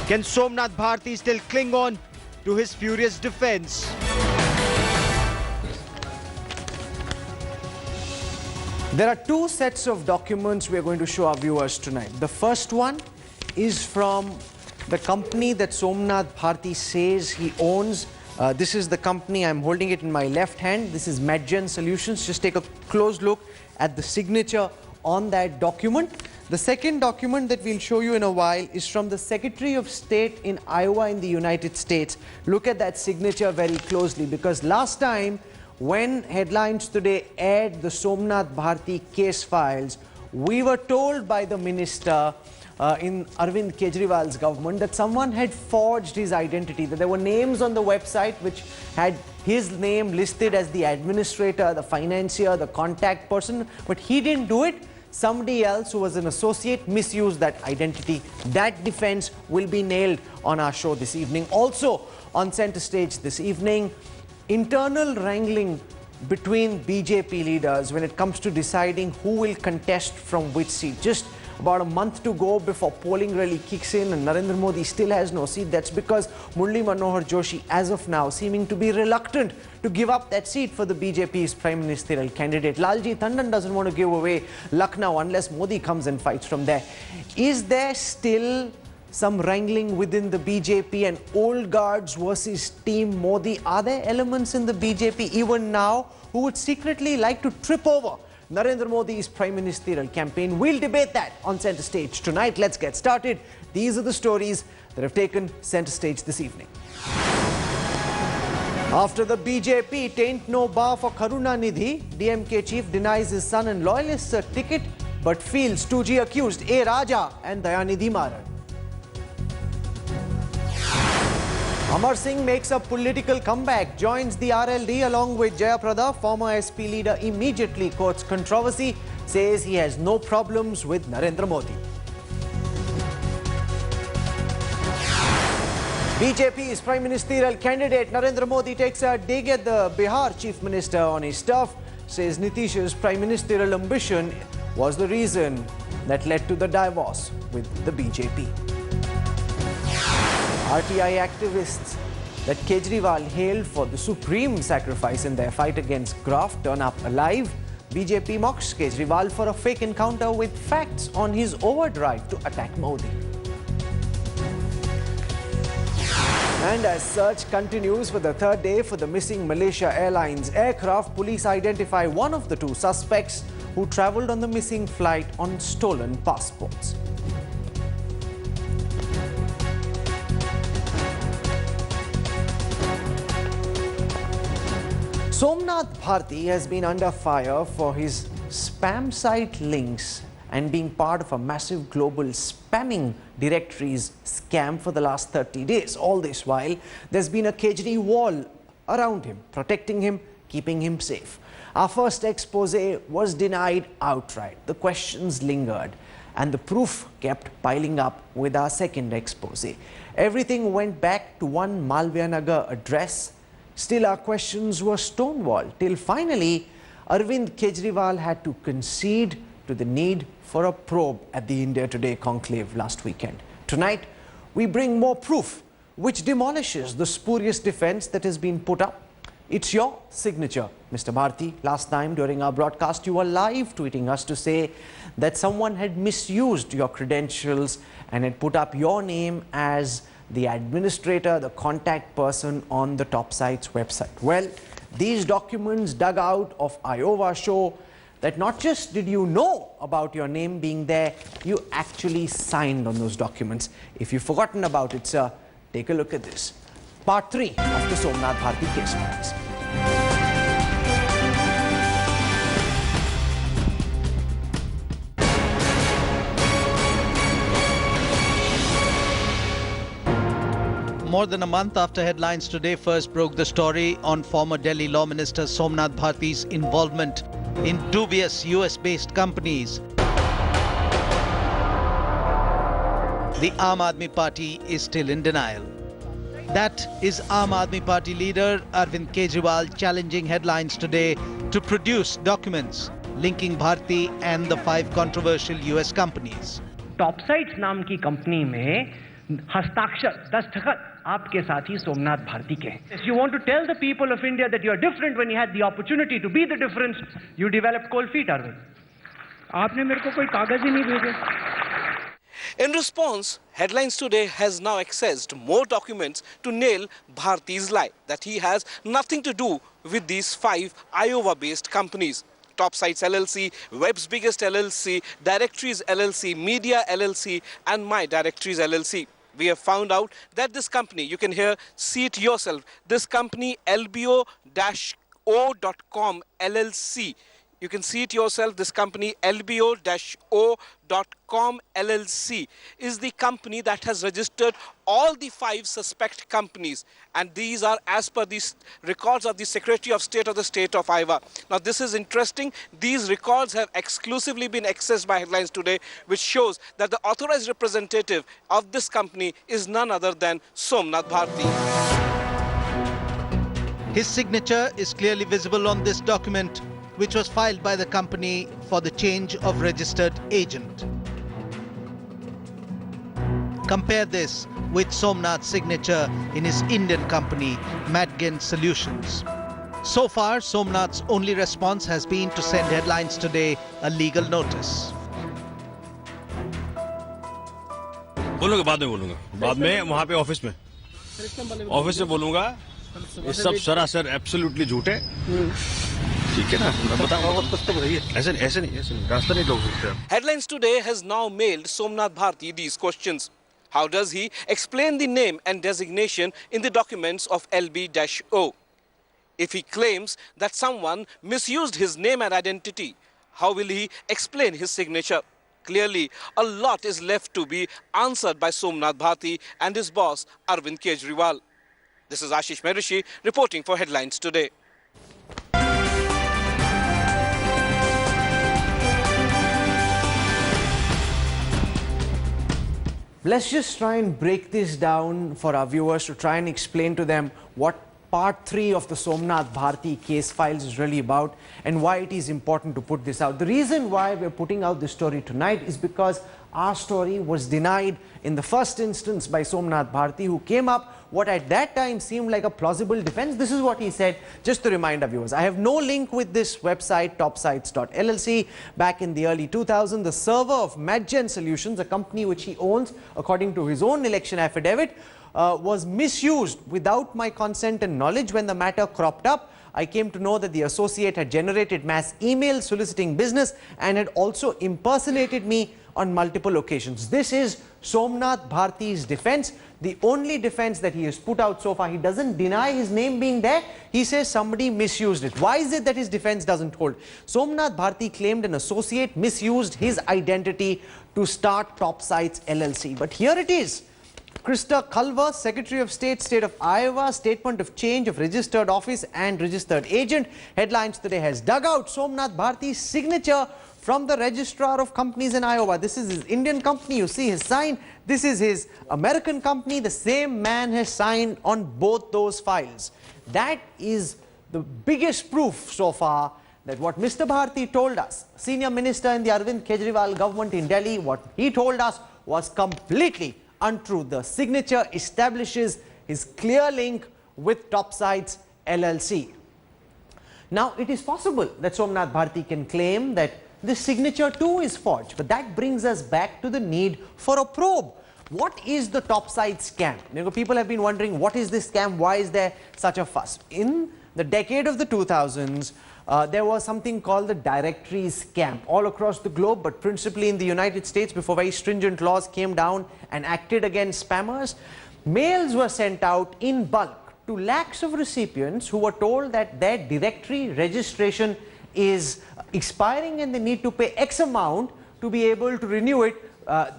Can Somnath Bharti still cling on to his furious defense? There are two sets of documents we are going to show our viewers tonight. The first one is from the company that Somnath Bharti says he owns. This is the company, I'm holding it in my left hand. This is MedGen Solutions. Just take a close look at the signature on that document. The second document that we'll show you in a while is from the Secretary of State in Iowa in the United States. Look at that signature very closely, because last time when Headlines Today aired the Somnath Bharti case files, we were told by the minister in Arvind Kejriwal's government that someone had forged his identity, that there were names on the website which had his name listed as the administrator, the financier, the contact person, but he didn't do it. Somebody else who was an associate misused that identity. That defense will be nailed on our show this evening. Also on Center Stage this evening, internal wrangling between BJP leaders when it comes to deciding who will contest from which seat. Just about a month to go before polling really kicks in and Narendra Modi still has no seat. That's because Murli Manohar Joshi, as of now, seeming to be reluctant to give up that seat for the BJP's prime ministerial candidate. Lalji Tandon doesn't want to give away Lucknow unless Modi comes and fights from there. Is there still some wrangling within the BJP and old guards versus Team Modi? Are there elements in the BJP even now who would secretly like to trip over Narendra Modi's prime ministerial campaign? We'll debate that on Center Stage tonight. Let's get started. These are the stories that have taken Center Stage this evening. After the BJP taint no bar for Karunanidhi, DMK chief denies his son and loyalists a ticket but feels 2G accused A. Raja and Dayanidhi Maran. Amar Singh makes a political comeback, joins the RLD along with Jayaprada. Former SP leader immediately quotes controversy, says he has no problems with Narendra Modi. BJP's prime ministerial candidate Narendra Modi takes a dig at the Bihar chief minister on his stuff, says Nitish's prime ministerial ambition was the reason that led to the divorce with the BJP. RTI activists that Kejriwal hailed for the supreme sacrifice in their fight against graft turn up alive. BJP mocks Kejriwal for a fake encounter with facts on his overdrive to attack Modi. And as search continues for the third day for the missing Malaysia Airlines aircraft, police identify one of the two suspects who travelled on the missing flight on stolen passports. Somnath Bharti has been under fire for his spam site links and being part of a massive global spamming directories scam for the last 30 days. All this while, there's been a Kejri wall around him, protecting him, keeping him safe. Our first expose was denied outright. The questions lingered and the proof kept piling up with our second expose. Everything went back to one Malvianagar address. Still, our questions were stonewalled till finally Arvind Kejriwal had to concede to the need for a probe at the India Today conclave last weekend. Tonight, we bring more proof which demolishes the spurious defense that has been put up. It's your signature, Mr. Bharti. Last time during our broadcast, you were live tweeting us to say that someone had misused your credentials and had put up your name as the administrator, the contact person on the Topsides website. Well, these documents dug out of Iowa show that not just did you know about your name being there, you actually signed on those documents. If you've forgotten about it, sir, take a look at this. Part 3 of the Somnath Bharti case files. More than a month after Headlines Today first broke the story on former Delhi Law Minister Somnath Bharti's involvement in dubious US-based companies, the Aam Aadmi Party is still in denial. That is Aam Aadmi Party leader Arvind Kejriwal challenging Headlines Today to produce documents linking Bharti and the 5 controversial US companies. Topsides नाम की company में हस्ताक्षर दस्तखत आपके साथी सोमनाथ भारती के. You want to tell the people of India that you are different when you had the opportunity to be the difference. You developed cold feet, Arvind. आपने मेरे को कोई कागज ही नहीं भेजे. In response, Headlines Today has now accessed more documents to nail Bharti's lie that he has nothing to do with these 5 Iowa-based companies. Topsides LLC, Web's Biggest LLC, Directories LLC, Media LLC and My Directories LLC. We have found out that this company, you can hear, see it yourself, this company LBO-O.com LLC. You can see it yourself, this company LBO-O.com LLC is the company that has registered all the 5 suspect companies. And these are as per these records of the Secretary of State of the state of Iowa. Now this is interesting. These records have exclusively been accessed by Headlines Today, which shows that the authorized representative of this company is none other than Somnath Bharti. His signature is clearly visible on this document, which was filed by the company for the change of registered agent. Compare this with Somnath's signature in his Indian company, Madgen Solutions. So far, Somnath's only response has been to send Headlines Today a legal notice. बोलूंगा बाद में बोलूंगा बाद में वहां पे office में बोलूंगा ये सब सरासर एब्सोल्युटली झूठ है ठीक है ना मैं बताऊंगा कुछ तो बताइए ऐसे नहीं रास्ता नहीं लोग सकते. Headlines Today has now mailed Somnath Bharti these questions. How does he explain the name and designation in the documents of LB-O? If he claims that someone misused his name and identity, how will he explain his signature? Clearly, a lot is left to be answered by Somnath Bharti and his boss, Arvind Kejriwal. This is Ashish Merishi reporting for Headlines Today. Let's just try and break this down for our viewers to try and explain to them what part 3 of the Somnath Bharti case files is really about and why it is important to put this out. The reason why we're putting out this story tonight is because our story was denied in the first instance by Somnath Bharti, who came up what at that time seemed like a plausible defense. This is what he said, just to remind our viewers. I have no link with this website, topsides.llc. Back in the early 2000s, the server of Madgen Solutions, a company which he owns, according to his own election affidavit, was misused without my consent and knowledge. When the matter cropped up, I came to know that the associate had generated mass emails soliciting business and had also impersonated me on multiple occasions. This is Somnath Bharti's defense. The only defense that he has put out so far, he doesn't deny his name being there. He says somebody misused it. Why is it that his defense doesn't hold? Somnath Bharti claimed an associate misused his identity to start Topsides LLC. But here it is. Krista Culver, Secretary of State, State of Iowa, statement of change of registered office and registered agent. Headlines today has dug out Somnath Bharti's signature from the registrar of companies in Iowa. This is his Indian company. You see his sign. This is his American company. The same man has signed on both those files. That is the biggest proof so far that what Mr. Bharti told us, senior minister in the Arvind Kejriwal government in Delhi, what he told us was completely untrue. The signature establishes his clear link with Topsides LLC. Now, it is possible that Somnath Bharti can claim that this signature too is forged, but that brings us back to the need for a probe. What is the Topsides scam? You know, people have been wondering, what is this scam? Why is there such a fuss? In the decade of the 2000s, there was something called the directories scam all across the globe, but principally in the United States before very stringent laws came down and acted against spammers. Mails were sent out in bulk to lakhs of recipients who were told that their directory registration is expiring and they need to pay X amount to be able to renew it.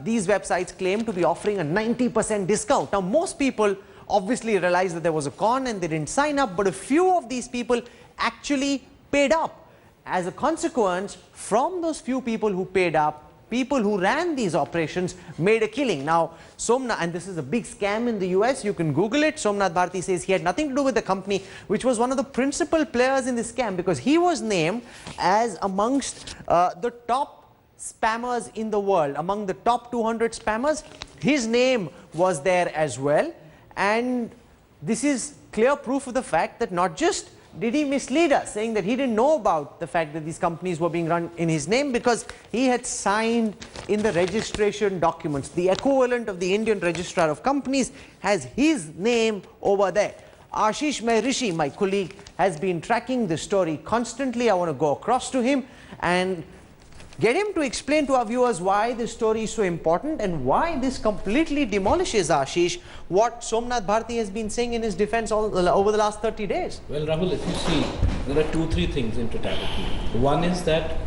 These websites claim to be offering a 90% discount. Now, most people obviously realized that there was a con and they didn't sign up, but a few of these people actually paid up. As a consequence, from those few people who paid up, people who ran these operations made a killing. Now, and this is a big scam in the US, you can Google it. Somnath Bharti says he had nothing to do with the company, which was one of the principal players in this scam, because he was named as amongst the top spammers in the world, among the top 200 spammers. His name was there as well. And this is clear proof of the fact that not just did he mislead us, saying that he didn't know about the fact that these companies were being run in his name, because he had signed in the registration documents. The equivalent of the Indian Registrar of Companies has his name over there. Ashish Maharishi, my colleague, has been tracking this story constantly. I want to go across to him and get him to explain to our viewers why this story is so important and why this completely demolishes, Ashish, what Somnath Bharti has been saying in his defense over the last 30 days. Well, Rahul, if you see, there are 2-3 things in totality. One is that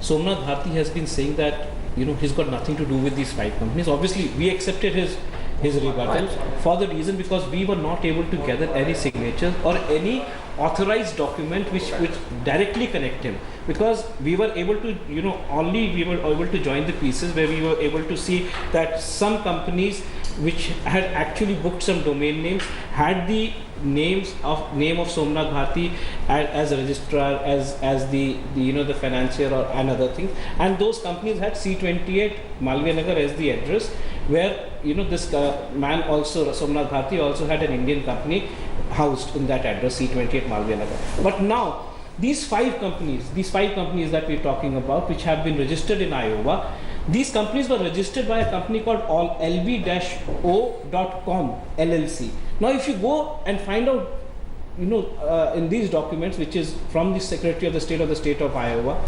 Somnath Bharti has been saying that, you know, he's got nothing to do with these 5 companies. Obviously, we accepted his rebuttal for the reason because we were not able to gather any signatures or any authorized document which directly connect him, because we were able to, you know, only we were able to join the pieces where we were able to see that some companies which had actually booked some domain names had the name of Somnath Bharti as a registrar, as the you know, the financier or another thing, and those companies had C28 Malviya Nagar as the address, where, you know, this man also, Somnath Bharti, also had an Indian company housed in that address, C28 Malviya Nagar. But now these 5 companies that we're talking about, which have been registered in Iowa, these companies were registered by a company called lb-o.com LLC. Now, if you go and find out, you know, in these documents, which is from the Secretary of the State of Iowa,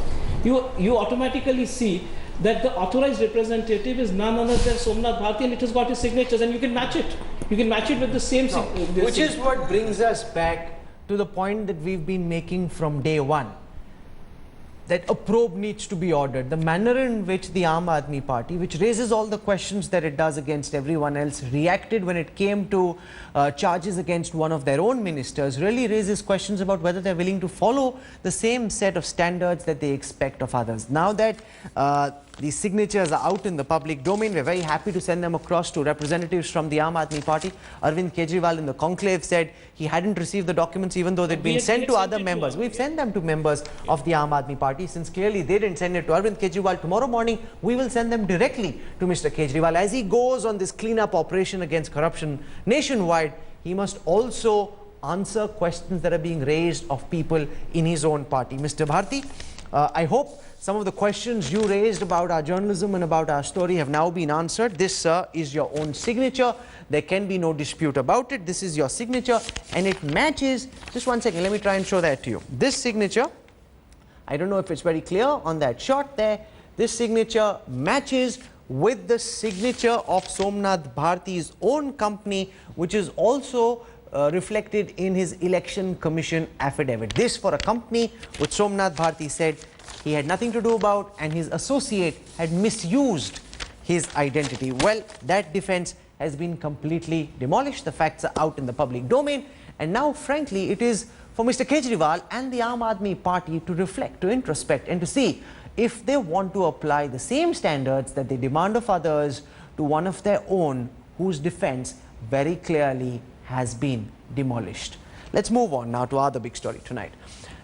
you automatically see that the authorized representative is none other than Somnath Bharti, and it has got his signatures, and you can match it. You can match it with the same signature. Which is what brings us back to the point that we've been making from day one, that a probe needs to be ordered. The manner in which the Aam Aadmi Party, which raises all the questions that it does against everyone else, reacted when it came to charges against one of their own ministers, really raises questions about whether they're willing to follow the same set of standards that they expect of others. Now that these signatures are out in the public domain, we're very happy to send them across to representatives from the Aam Aadmi Party. Arvind Kejriwal in the conclave said he hadn't received the documents even though they'd been sent to other members. We've sent them to members of the Aam Aadmi Party, since clearly they didn't send it to Arvind Kejriwal. Tomorrow morning, we will send them directly to Mr. Kejriwal. As he goes on this cleanup operation against corruption nationwide, he must also answer questions that are being raised of people in his own party. Mr. Bharti, I hope some of the questions you raised about our journalism and about our story have now been answered. This, sir, is your own signature. There can be no dispute about it. This is your signature, and it matches. Just one second, let me try and show that to you. This signature, I don't know if it's very clear on that shot there. This signature matches with the signature of Somnath Bharti's own company, which is also reflected in his election commission affidavit. This for a company which Somnath Bharti said he had nothing to do about, and his associate had misused his identity. Well, that defense has been completely demolished. The facts are out in the public domain, and now frankly it is for Mr. Kejriwal and the Aam Aadmi Party to reflect, to introspect, and to see if they want to apply the same standards that they demand of others to one of their own whose defense very clearly has been demolished. Let's move on now to our other big story tonight.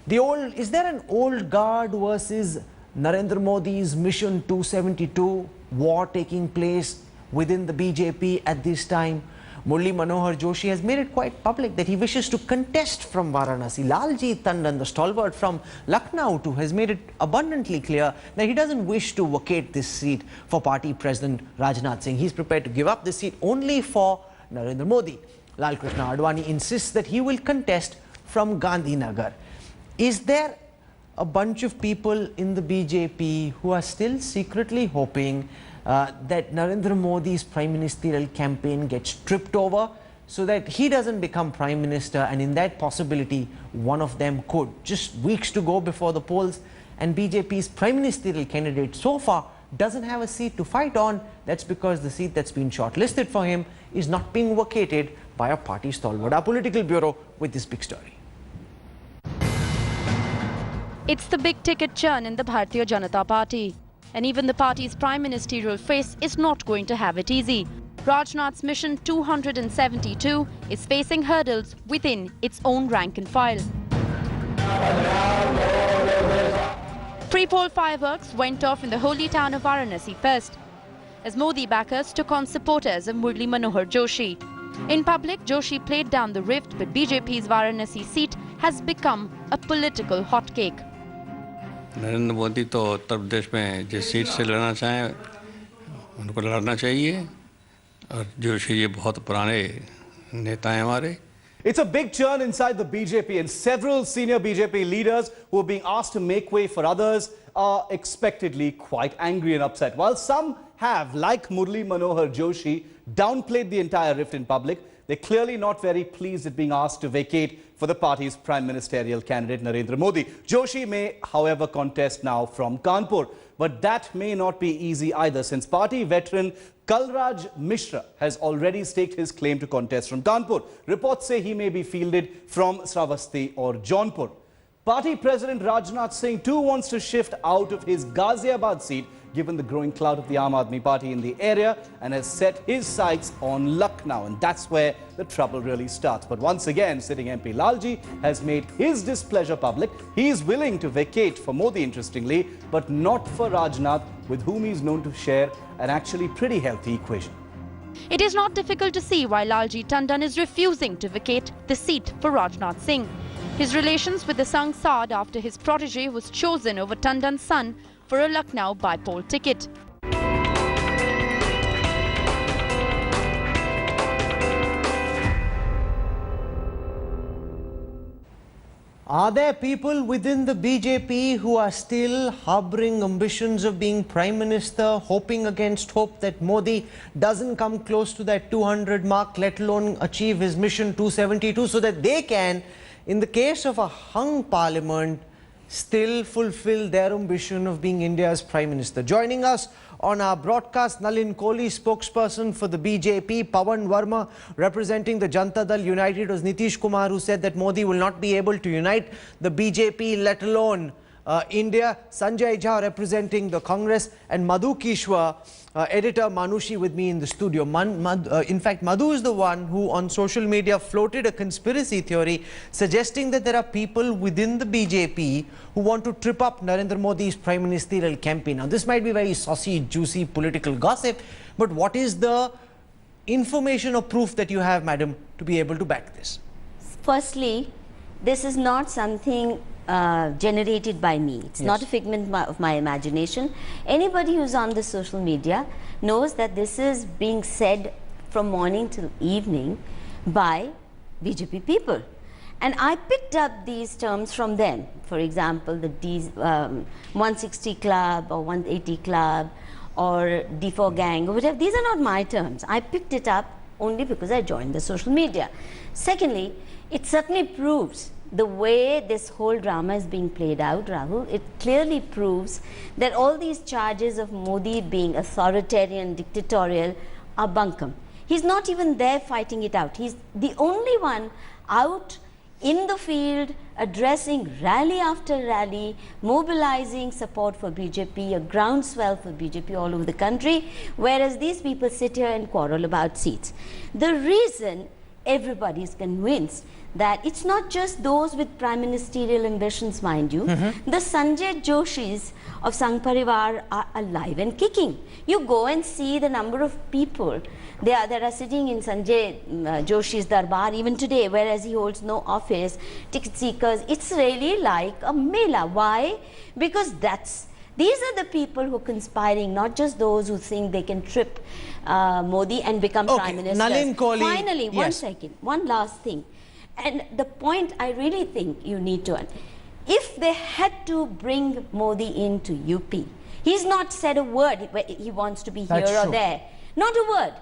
Is there an old guard versus Narendra Modi's Mission 272 war taking place within the BJP at this time? Murli Manohar Joshi has made it quite public that he wishes to contest from Varanasi. Lalji Tandon, the stalwart from Lucknow too, has made it abundantly clear that he doesn't wish to vacate this seat for party president Rajnath Singh. He's prepared to give up this seat only for Narendra Modi. Lal Krishna Advani insists that he will contest from Gandhinagar. Is there a bunch of people in the BJP who are still secretly hoping that Narendra Modi's prime ministerial campaign gets tripped over so that he doesn't become prime minister, and in that possibility one of them could? Just weeks to go before the polls, and BJP's prime ministerial candidate so far doesn't have a seat to fight on. That's because the seat that's been shortlisted for him is not being vacated by a party stalwart. Our political bureau with this big story. It's the big ticket churn in the Bharatiya Janata Party. And even the party's prime ministerial face is not going to have it easy. Rajnath's Mission 272 is facing hurdles within its own rank and file. Pre-poll fireworks went off in the holy town of Varanasi first, as Modi backers took on supporters of Murli Manohar Joshi. In public, Joshi played down the rift, but BJP's Varanasi seat has become a political hotcake. Narendra Modi तो उत्तर प्रदेश में जिस seat से लड़ना चाहें उनको लड़ना चाहिए, और जोशी ये बहुत पुराने नेता हैं हमारे. It's a big churn inside the BJP, and several senior BJP leaders who are being asked to make way for others are expectedly quite angry and upset. While some have, like Murli Manohar Joshi, downplayed the entire rift in public, they're clearly not very pleased at being asked to vacate for the party's prime ministerial candidate Narendra Modi. Joshi may, however, contest now from Kanpur, but that may not be easy either, since party veteran Kalraj Mishra has already staked his claim to contest from Kanpur. Reports say he may be fielded from Sravasti or Jaunpur. Party President Rajnath Singh too wants to shift out of his Ghaziabad seat, given the growing clout of the Aam Aadmi Party in the area, and has set his sights on Lucknow, and that's where the trouble really starts. But once again, sitting MP Lalji has made his displeasure public. He is willing to vacate for Modi, interestingly, but not for Rajnath, with whom he is known to share an actually pretty healthy equation. It is not difficult to see why Lalji Tandon is refusing to vacate the seat for Rajnath Singh. His relations with the Sangh soured after his protege was chosen over Tandon's son for a Lucknow by-poll ticket. Are there people within the BJP who are still harboring ambitions of being Prime Minister, hoping against hope that Modi doesn't come close to that 200 mark, let alone achieve his Mission 272, so that they can, in the case of a hung parliament, still fulfill their ambition of being India's Prime Minister? Joining us on our broadcast, Nalin Kohli, spokesperson for the BJP, Pawan Verma, representing the Janata Dal United, was Nitish Kumar, who said that Modi will not be able to unite the BJP, let alone India, Sanjay Jha, representing the Congress, and Madhu Kishwa, editor Manushi, with me in the studio. In fact, Madhu is the one who on social media floated a conspiracy theory suggesting that there are people within the BJP who want to trip up Narendra Modi's prime ministerial campaign. Now, this might be very saucy, juicy political gossip, but what is the information or proof that you have, madam, to be able to back this? Firstly, this is not something generated by me. It's not a figment of my imagination. Anybody who's on the social media knows that this is being said from morning till evening by BJP people. And I picked up these terms from them. For example, the 160 club or 180 club, or D4 gang or whatever. These are not my terms. I picked it up only because I joined the social media. Secondly, it certainly proves the way this whole drama is being played out, Rahul. It clearly proves that all these charges of Modi being authoritarian, dictatorial are bunkum. He's not even there fighting it out. He's the only one out in the field, addressing rally after rally, mobilizing support for BJP, a groundswell for BJP all over the country, whereas these people sit here and quarrel about seats. The reason everybody is convinced that it's not just those with prime ministerial ambitions, mind you. The Sanjay Joshis of Sangh Parivar are alive and kicking. You go and see the number of people that are sitting in Sanjay Joshi's darbar even today, whereas he holds no office, ticket seekers. It's really like a mela. Why? Because these are the people who are conspiring, not just those who think they can trip Modi and become prime minister. Nalin Kohli. Finally, one second, one last thing. And the point I really think you need to, if they had to bring Modi into UP, he's not said a word he wants to be here or there. Not a word.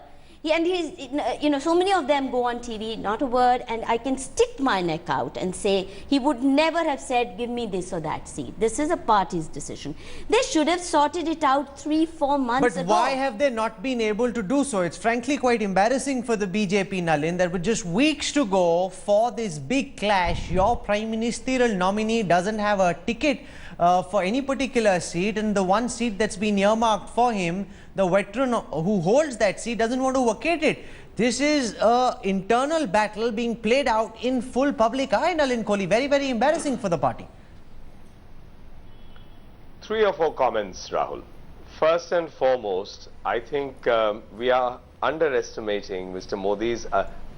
And he's, you know, so many of them go on TV, not a word, and I can stick my neck out and say he would never have said, give me this or that seat. This is a party's decision. They should have sorted it out 3-4 months ago. But why have they not been able to do so? It's frankly quite embarrassing for the BJP, Nalin, that with just weeks to go for this big clash, your prime ministerial nominee doesn't have a ticket for any particular seat, and the one seat that's been earmarked for him, the veteran who holds that seat doesn't want to vacate it. This is an internal battle being played out in full public eye, Nalin Kohli. Very, very embarrassing for the party. 3 or 4 comments, Rahul. First and foremost, I think we are underestimating Mr. Modi's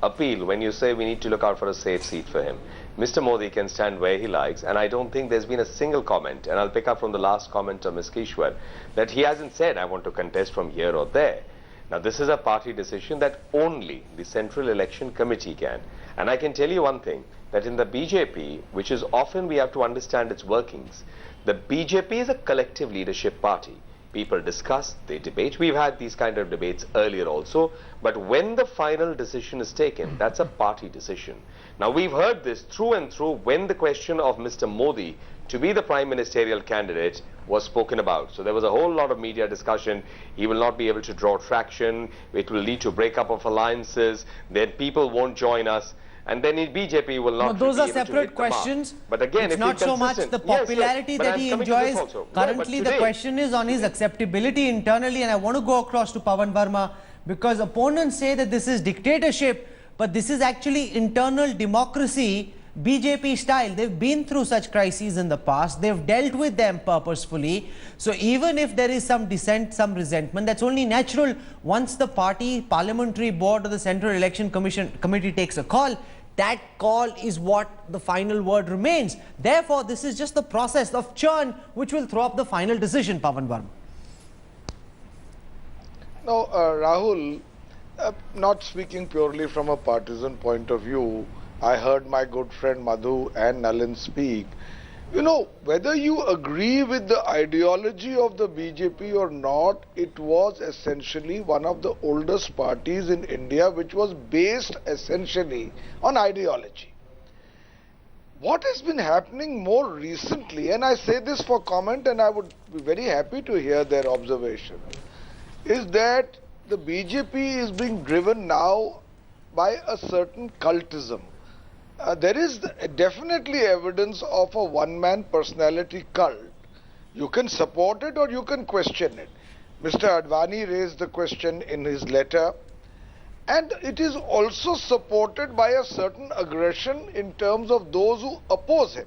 appeal when you say we need to look out for a safe seat for him. Mr. Modi can stand where he likes, and I don't think there's been a single comment, and I'll pick up from the last comment of Ms. Kishwar, that he hasn't said, I want to contest from here or there. Now, this is a party decision that only the Central Election Committee can. And I can tell you one thing, that in the BJP, which is often we have to understand its workings, the BJP is a collective leadership party. People discuss, they debate. We've had these kind of debates earlier also. But when the final decision is taken, that's a party decision. Now, we've heard this through and through when the question of Mr. Modi to be the prime ministerial candidate was spoken about. So there was a whole lot of media discussion. He will not be able to draw traction. It will lead to breakup of alliances. Then people won't join us. And then in BJP will not. No, those are separate questions. But again, it's not so much the popularity that he enjoys. Currently, the question is on his acceptability internally, and I want to go across to Pawan Verma, because opponents say that this is dictatorship, but this is actually internal democracy, BJP style. They've been through such crises in the past. They've dealt with them purposefully. So even if there is some dissent, some resentment, that's only natural once the party, parliamentary board or the Central Election Committee takes a call. That call is what the final word remains. Therefore, this is just the process of churn which will throw up the final decision, Pawan Verma. No, Rahul, not speaking purely from a partisan point of view, I heard my good friend Madhu and Nalin speak. You know, whether you agree with the ideology of the BJP or not, it was essentially one of the oldest parties in India which was based essentially on ideology. What has been happening more recently, and I say this for comment and I would be very happy to hear their observation, is that the BJP is being driven now by a certain cultism. There is definitely evidence of a one-man personality cult. You can support it or you can question it. Mr. Advani raised the question in his letter, and it is also supported by a certain aggression in terms of those who oppose him.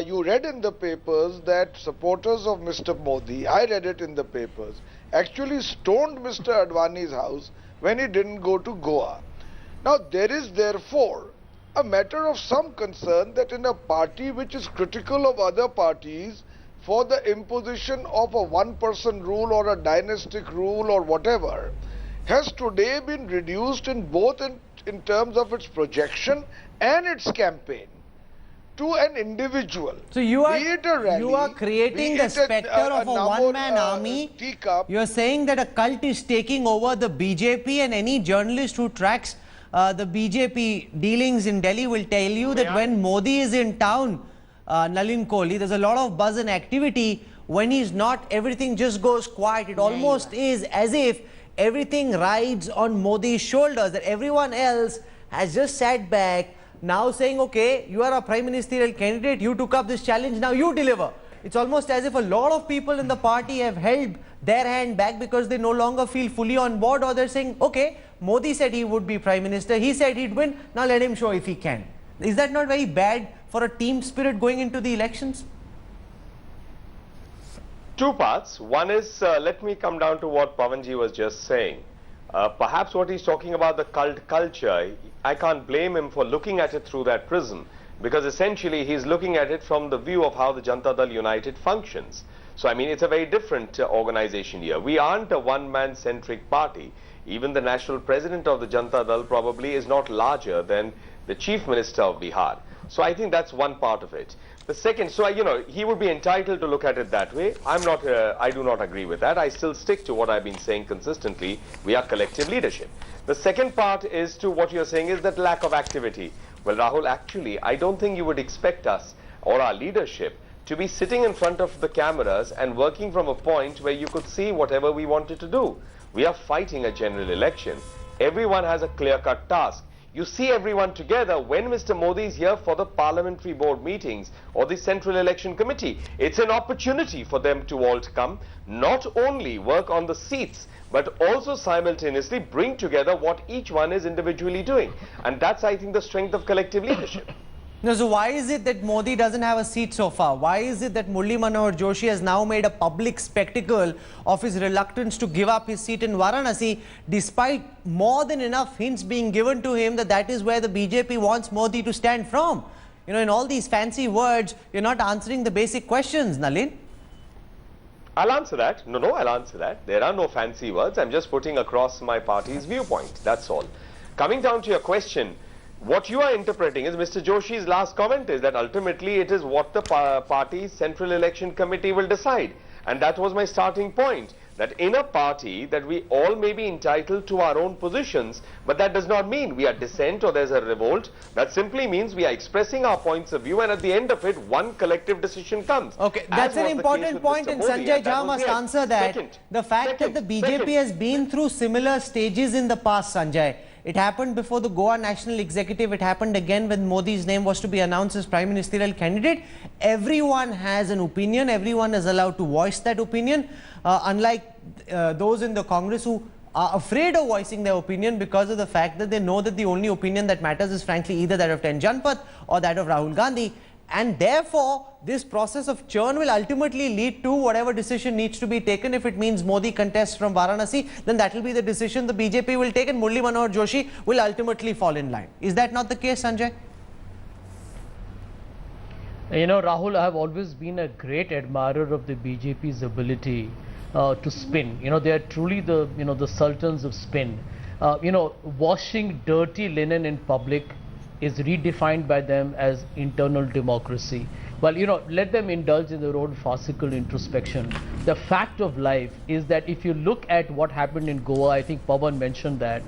You read in the papers that supporters of Mr. Modi, I read it in the papers, actually stoned Mr. Advani's house when he didn't go to Goa. Now, there is therefore a matter of some concern that in a party which is critical of other parties for the imposition of a one-person rule or a dynastic rule or whatever, has today been reduced in both in terms of its projection and its campaign to an individual. So you are, be it a rally, you are creating the spectre of a one-man army. You are saying that a cult is taking over the BJP, and any journalist who tracks the BJP dealings in Delhi will tell you that when Modi is in town, Nalin Kohli, there's a lot of buzz and activity. When he's not, everything just goes quiet. It almost is as if everything rides on Modi's shoulders, that everyone else has just sat back, now saying, okay, you are a prime ministerial candidate, you took up this challenge, now you deliver. It's almost as if a lot of people in the party have held their hand back because they no longer feel fully on board, or they're saying, okay, Modi said he would be prime minister, he said he'd win, now let him show if he can. Is that not very bad for a team spirit going into the elections? Two parts. One is, let me come down to what Pavanji was just saying. Perhaps what he's talking about, the cult culture, I can't blame him for looking at it through that prism, because essentially he's looking at it from the view of how the Janata Dal United functions. So I mean, it's a very different organization here. We aren't a one-man centric party. Even the national president of the Janata Dal probably is not larger than the chief minister of Bihar. So I think that's one part of it. The second, so you know, he would be entitled to look at it that way. I'm not, I do not agree with that. I still stick to what I've been saying consistently. We are collective leadership. The second part is to what you're saying is that lack of activity. Well, Rahul, actually, I don't think you would expect us or our leadership to be sitting in front of the cameras and working from a point where you could see whatever we wanted to do. We are fighting a general election. Everyone has a clear-cut task. You see everyone together when Mr. Modi is here for the parliamentary board meetings or the Central Election Committee. It's an opportunity for them to all come, not only work on the seats, but also simultaneously bring together what each one is individually doing. And that's, I think, the strength of collective leadership. No, so why is it that Modi doesn't have a seat so far? Why is it that Murli Manohar Joshi has now made a public spectacle of his reluctance to give up his seat in Varanasi, despite more than enough hints being given to him that that is where the BJP wants Modi to stand from? You know, in all these fancy words, you're not answering the basic questions, Nalin. I'll answer that. No, I'll answer that. There are no fancy words. I'm just putting across my party's viewpoint. That's all. Coming down to your question, what you are interpreting is Mr. Joshi's last comment is that ultimately it is what the party's Central Election Committee will decide. And that was my starting point, that in a party that we all may be entitled to our own positions, but that does not mean we are dissent or there's a revolt. That simply means we are expressing our points of view, and at the end of it, one collective decision comes. Okay, that's an important point, and Sanjay Jha must answer that. The fact that the BJP has been through similar stages in the past, Sanjay. It happened before the Goa National Executive. It happened again when Modi's name was to be announced as Prime Ministerial candidate. Everyone has an opinion. Everyone is allowed to voice that opinion. Unlike those in the Congress who are afraid of voicing their opinion because of the fact that they know that the only opinion that matters is frankly either that of Ten Janpath or that of Rahul Gandhi. And therefore, this process of churn will ultimately lead to whatever decision needs to be taken. If it means Modi contests from Varanasi, then that will be the decision the BJP will take, and Murli Manohar Joshi will ultimately fall in line. Is that not the case, Sanjay? You know, Rahul, I have always been a great admirer of the BJP's ability to spin. You know, they are truly the, you know, the sultans of spin. You know, washing dirty linen in public is redefined by them as internal democracy. Well, you know, let them indulge in their own farcical introspection. The fact of life is that if you look at what happened in Goa, I think Pawan mentioned that,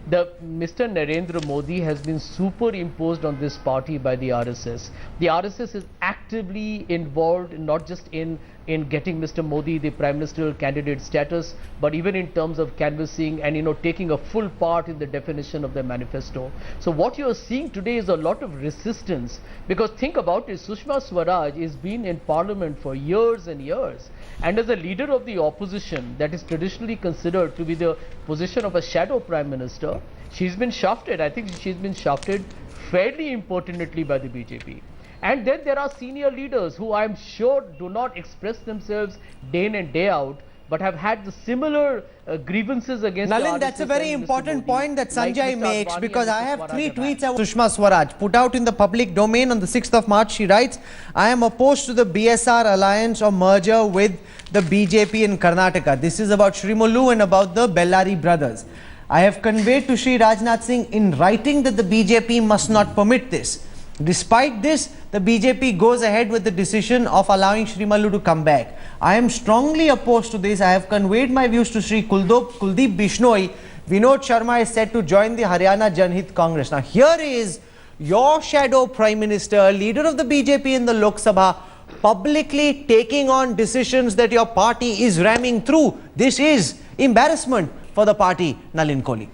Mr. Narendra Modi has been superimposed on this party by the RSS. The RSS is actively involved not just in getting Mr. Modi the Prime Ministerial candidate status, but even in terms of canvassing and, you know, taking a full part in the definition of the manifesto. So what you are seeing today is a lot of resistance, because think about it, Sushma Swaraj has been in parliament for years and years, and as a leader of the opposition that is traditionally considered to be the position of a shadow prime minister, she's been shafted. I think she's been shafted fairly impertinently by the BJP. And then there are senior leaders who I'm sure do not express themselves day in and day out, but have had the similar grievances against Nalin, that's a very important point that Sanjay makes, because I have 3 tweets of Sushma Swaraj put out in the public domain on the 6th of March. She writes, I am opposed to the BSR alliance or merger with the BJP in Karnataka. This is about Shri Mullu and about the Bellari brothers. I have conveyed to Shri Rajnath Singh in writing that the BJP must not permit this. Despite this, the BJP goes ahead with the decision of allowing Shri Mallu to come back. I am strongly opposed to this. I have conveyed my views to Shri Kuldeep Bishnoi. Vinod Sharma is set to join the Haryana Janhit Congress. Now here is your shadow Prime Minister, leader of the BJP in the Lok Sabha, publicly taking on decisions that your party is ramming through. This is embarrassment for the party, Nalin Kohli.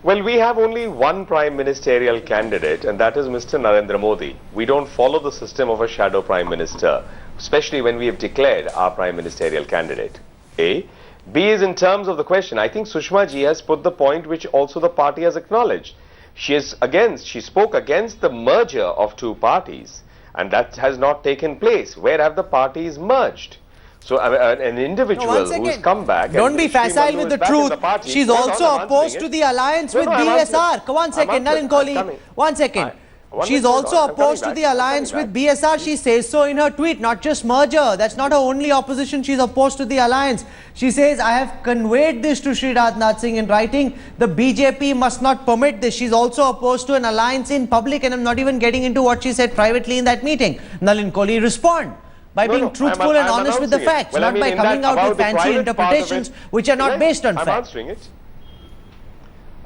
Well, we have only one prime ministerial candidate, and that is Mr. Narendra Modi. We don't follow the system of a shadow prime minister, especially when we have declared our prime ministerial candidate. A. B is in terms of the question. I think Sushma ji has put the point which also the party has acknowledged. She spoke against the merger of two parties, and that has not taken place. Where have the parties merged? So an individual who's come back... Don't be facile with the truth. She's also opposed to the alliance with BSR. One second, Nalin Kohli. 1 second. She's also opposed to the alliance with BSR. She says so in her tweet, not just merger. That's not her only opposition. She's opposed to the alliance. She says, I have conveyed this to Shri Rajnath Singh in writing. The BJP must not permit this. She's also opposed to an alliance in public, and I'm not even getting into what she said privately in that meeting. Nalin Kohli, respond. By being truthful and honest with the facts, not by coming out with fancy interpretations which are not based on facts. I'm answering it.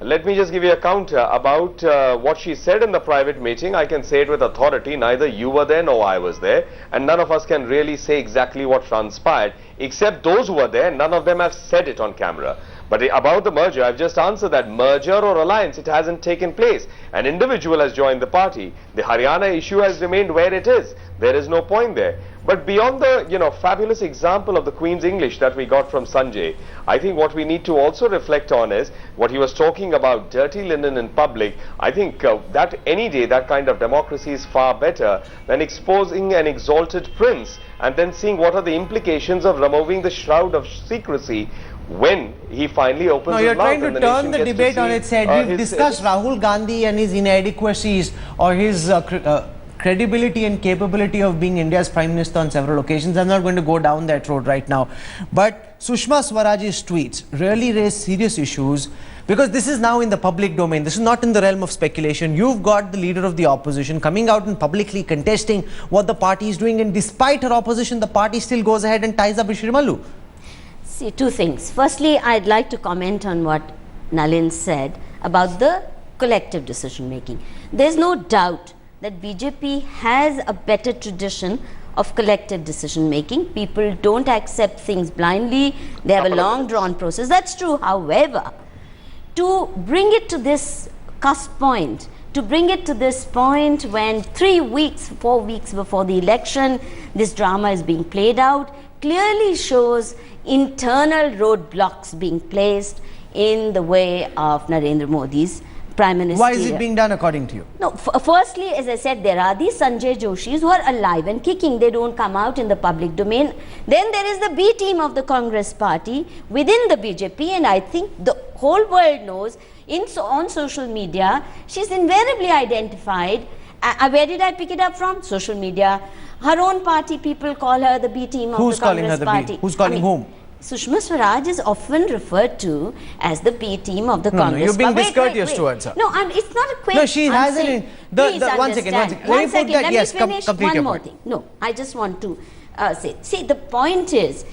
Let me just give you a counter about what she said in the private meeting. I can say it with authority. Neither you were there nor I was there, and none of us can really say exactly what transpired, except those who were there. None of them have said it on camera. But about the merger, I've just answered that merger or alliance, it hasn't taken place. An individual has joined the party. The Haryana issue has remained where it is. There is no point there. But beyond the, fabulous example of the Queen's English that we got from Sanjay, I think what we need to also reflect on is what he was talking about, dirty linen in public. I think that any day that kind of democracy is far better than exposing an exalted prince and then seeing what are the implications of removing the shroud of secrecy when he finally opens no, his mouth. You're trying to turn the debate on its head. We've discussed Rahul Gandhi and his inadequacies or his credibility and capability of being India's Prime Minister on several occasions. I'm not going to go down that road right now. But Sushma Swaraj's tweets really raise serious issues because this is now in the public domain. This is not in the realm of speculation. You've got the leader of the opposition coming out and publicly contesting what the party is doing, and despite her opposition, the party still goes ahead and ties up with Shri Mallu. See, two things. Firstly, I'd like to comment on what Nalin said about the collective decision making. There's no doubt that BJP has a better tradition of collective decision making. People don't accept things blindly. They have a long drawn process. That's true. However, to bring it to this cusp point, to bring it to this point when 3 weeks, 4 weeks before the election, this drama is being played out, clearly shows internal roadblocks being placed in the way of Narendra Modi's Prime Minister. Why is it being done according to you? No, firstly, as I said, there are these Sanjay Joshis who are alive and kicking. They don't come out in the public domain. Then there is the B team of the Congress party within the BJP, and I think the whole world knows on social media, she's invariably identified. Where did I pick it up from? Social media. Her own party people call her the B team of the Congress party. Who's calling whom? Sushma Swaraj is often referred to as the B team of the Congress. No, you're being discourteous towards her. No, it's not a question. No, she hasn't. One second. Let me finish one more thing. No, I just want to say. See, the point is,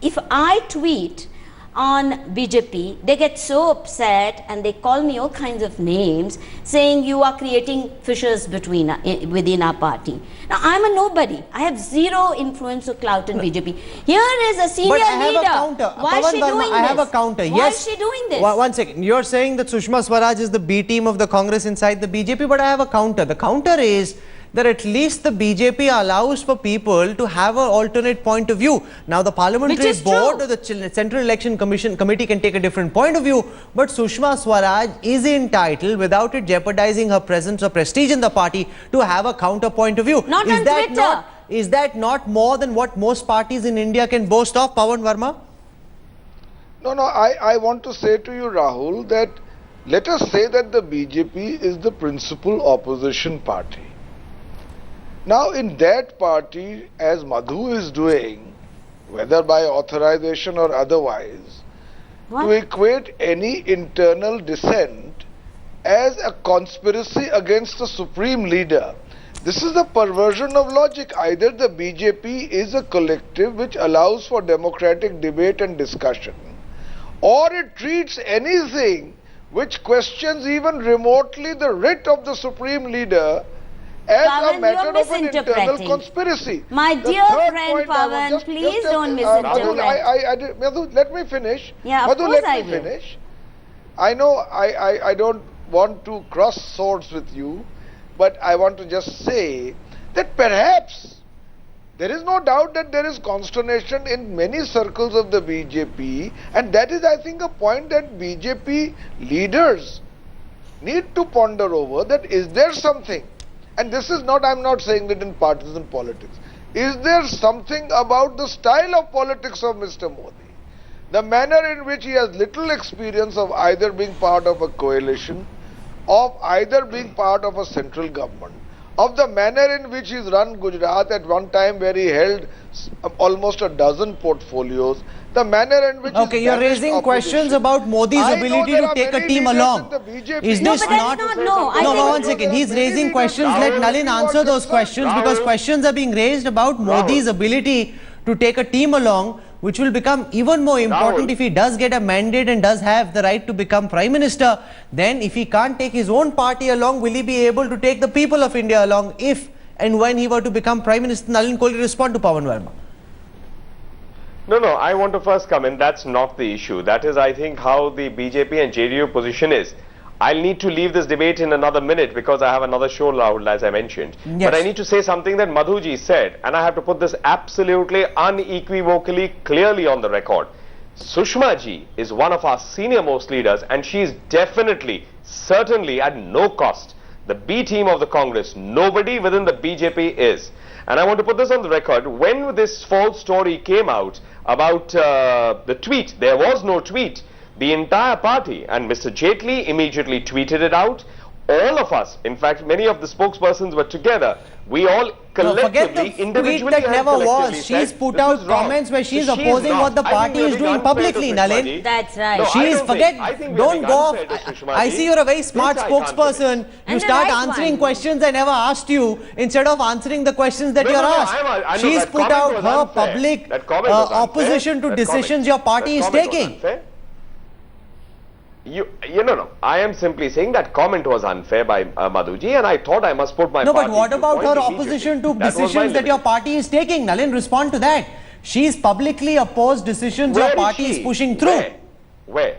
if I tweet on BJP, they get so upset and they call me all kinds of names saying you are creating fissures within our party. Now, I'm a nobody. I have zero influence or clout in BJP. Here is a senior leader. Why is she doing this? I have a counter. Why is she doing this? One second. You're saying that Sushma Swaraj is the B team of the Congress inside the BJP, but I have a counter. The counter is that at least the BJP allows for people to have an alternate point of view. Now the parliamentary board or the Central Election Committee can take a different point of view, but Sushma Swaraj is entitled, without it jeopardizing her presence or prestige in the party, to have a counter point of view. Not on Twitter. Is that not more than what most parties in India can boast of, Pawan Verma? No, I want to say to you, Rahul, that let us say that the BJP is the principal opposition party. Now, in that party, as Madhu is doing, whether by authorization or otherwise, to equate any internal dissent as a conspiracy against the supreme leader. This is a perversion of logic. Either the BJP is a collective which allows for democratic debate and discussion, or it treats anything which questions even remotely the writ of the supreme leader as Pawan, a matter of an internal misinterpreting. conspiracy. My dear friend Pawan, please don't misinterpret. Madhu, let me finish. Yeah, of Madhu, course let I me will. finish. I know I don't want to cross swords with you, but I want to just say that perhaps there is no doubt that there is consternation in many circles of the BJP, and that is, I think, a point that BJP leaders need to ponder over, that is there something, and this is not, I'm not saying that in partisan politics, is there something about the style of politics of Mr. Modi, the manner in which he has little experience of either being part of a coalition, of either being part of a central government, of the manner in which he's run Gujarat at one time where he held almost a dozen portfolios, the manner in which okay, you're raising questions about Modi's ability to take a team along. Is this not? No, one second. He's raising questions. Let Nalin answer those questions, because questions are being raised about Modi's ability to take a team along, which will become even more important if he does get a mandate and does have the right to become Prime Minister. Then if he can't take his own party along, will he be able to take the people of India along if and when he were to become Prime Minister? Nalin Kohli, respond to Pawan Verma. No, I want to first come in. That's not the issue. That is, I think, how the BJP and JDU position is. I'll need to leave this debate in another minute because I have another show, Rahul, as I mentioned. Yes. But I need to say something that Madhuji said, and I have to put this absolutely unequivocally clearly on the record. Sushma ji is one of our senior most leaders, and she is definitely, certainly at no cost the B team of the Congress. Nobody within the BJP is. And I want to put this on the record. When this false story came out about the tweet, there was no tweet. The entire party and Mr. Jaitley immediately tweeted it out. All of us, in fact, many of the spokespersons were together. We all collectively, individually, tweet that never was. She's put out comments where she's opposing what the party is doing publicly, Nalin. That's right. Don't go off. I see you're a very smart spokesperson. You start answering questions I never asked you instead of answering the questions that you're asked. She's put out her public opposition to decisions your party is taking. No. I am simply saying that comment was unfair by Madhuji, and I thought I must put my No, but what about her opposition to decisions that your party is taking? Nalin, respond to that. She's publicly opposed decisions your party is pushing through. Where?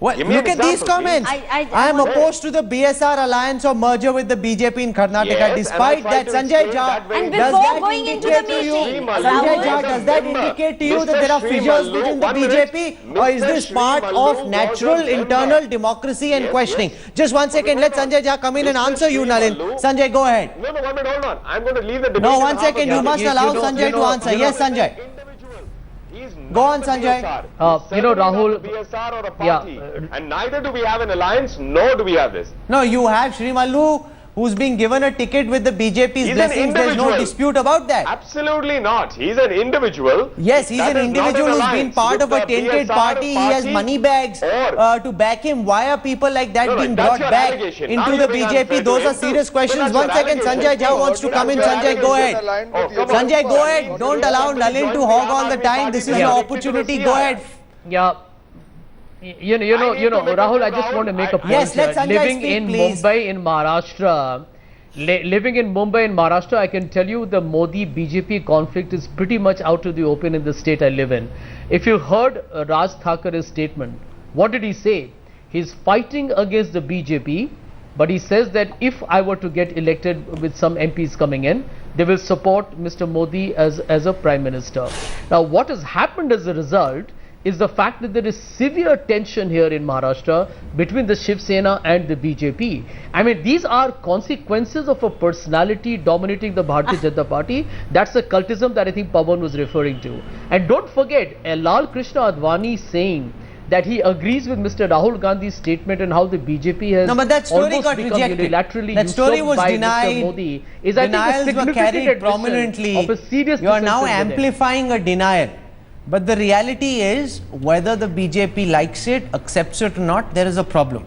Well, look at these comments. I am opposed to the BSR alliance or merger with the BJP in Karnataka. Despite that, Sanjay Jha, and before going into the meeting, Sanjay Jha, does that indicate to you that there are fissures within the BJP, or is this part of natural internal democracy and questioning? Just 1 second, let Sanjay Jha come in and answer you, Nalin. Sanjay, go ahead. No, 1 minute, hold on. I'm going to leave the debate. No, 1 second, you must allow Sanjay to answer. Yes, Sanjay. Go on, Sanjay. Rahul, BSR or a party, and neither do we have an alliance, nor do we have this. No, you have Shri Mallu, who's been given a ticket with the BJP's blessings. There's no dispute about that. Absolutely not. He's an individual. Yes, he's an individual who's been part of a tainted party. He has money bags to back him. Why are people like that being brought back into the BJP? Those are serious questions. 1 second, Sanjay Jha wants to come in. Sanjay, go ahead. Sanjay, go ahead. Don't allow Nalin to hog all the time. This is your opportunity. Go ahead. Yeah. You know, Rahul, I just want to make a point. Yes, let Sanjay living speak, in please. Mumbai, in Maharashtra, living in Mumbai, in Maharashtra, I can tell you the Modi BJP conflict is pretty much out to the open in the state I live in. If you heard Raj Thakure's statement, what did he say? He's fighting against the BJP, but he says that if I were to get elected with some MPs coming in, they will support Mr. Modi as a Prime Minister. Now, what has happened as a result is the fact that there is severe tension here in Maharashtra between the Shiv Sena and the BJP. I mean, these are consequences of a personality dominating the Bharatiya Janata Party. That's the cultism that I think Pawan was referring to. And don't forget, Lal Krishna Advani saying that he agrees with Mr. Rahul Gandhi's statement and how the BJP has almost become unilaterally that story was by denied. Mr. Modi. Is I think a significant carried prominently. of a serious You are now dissension within. amplifying a denial. But the reality is, whether the BJP likes it, accepts it or not, there is a problem.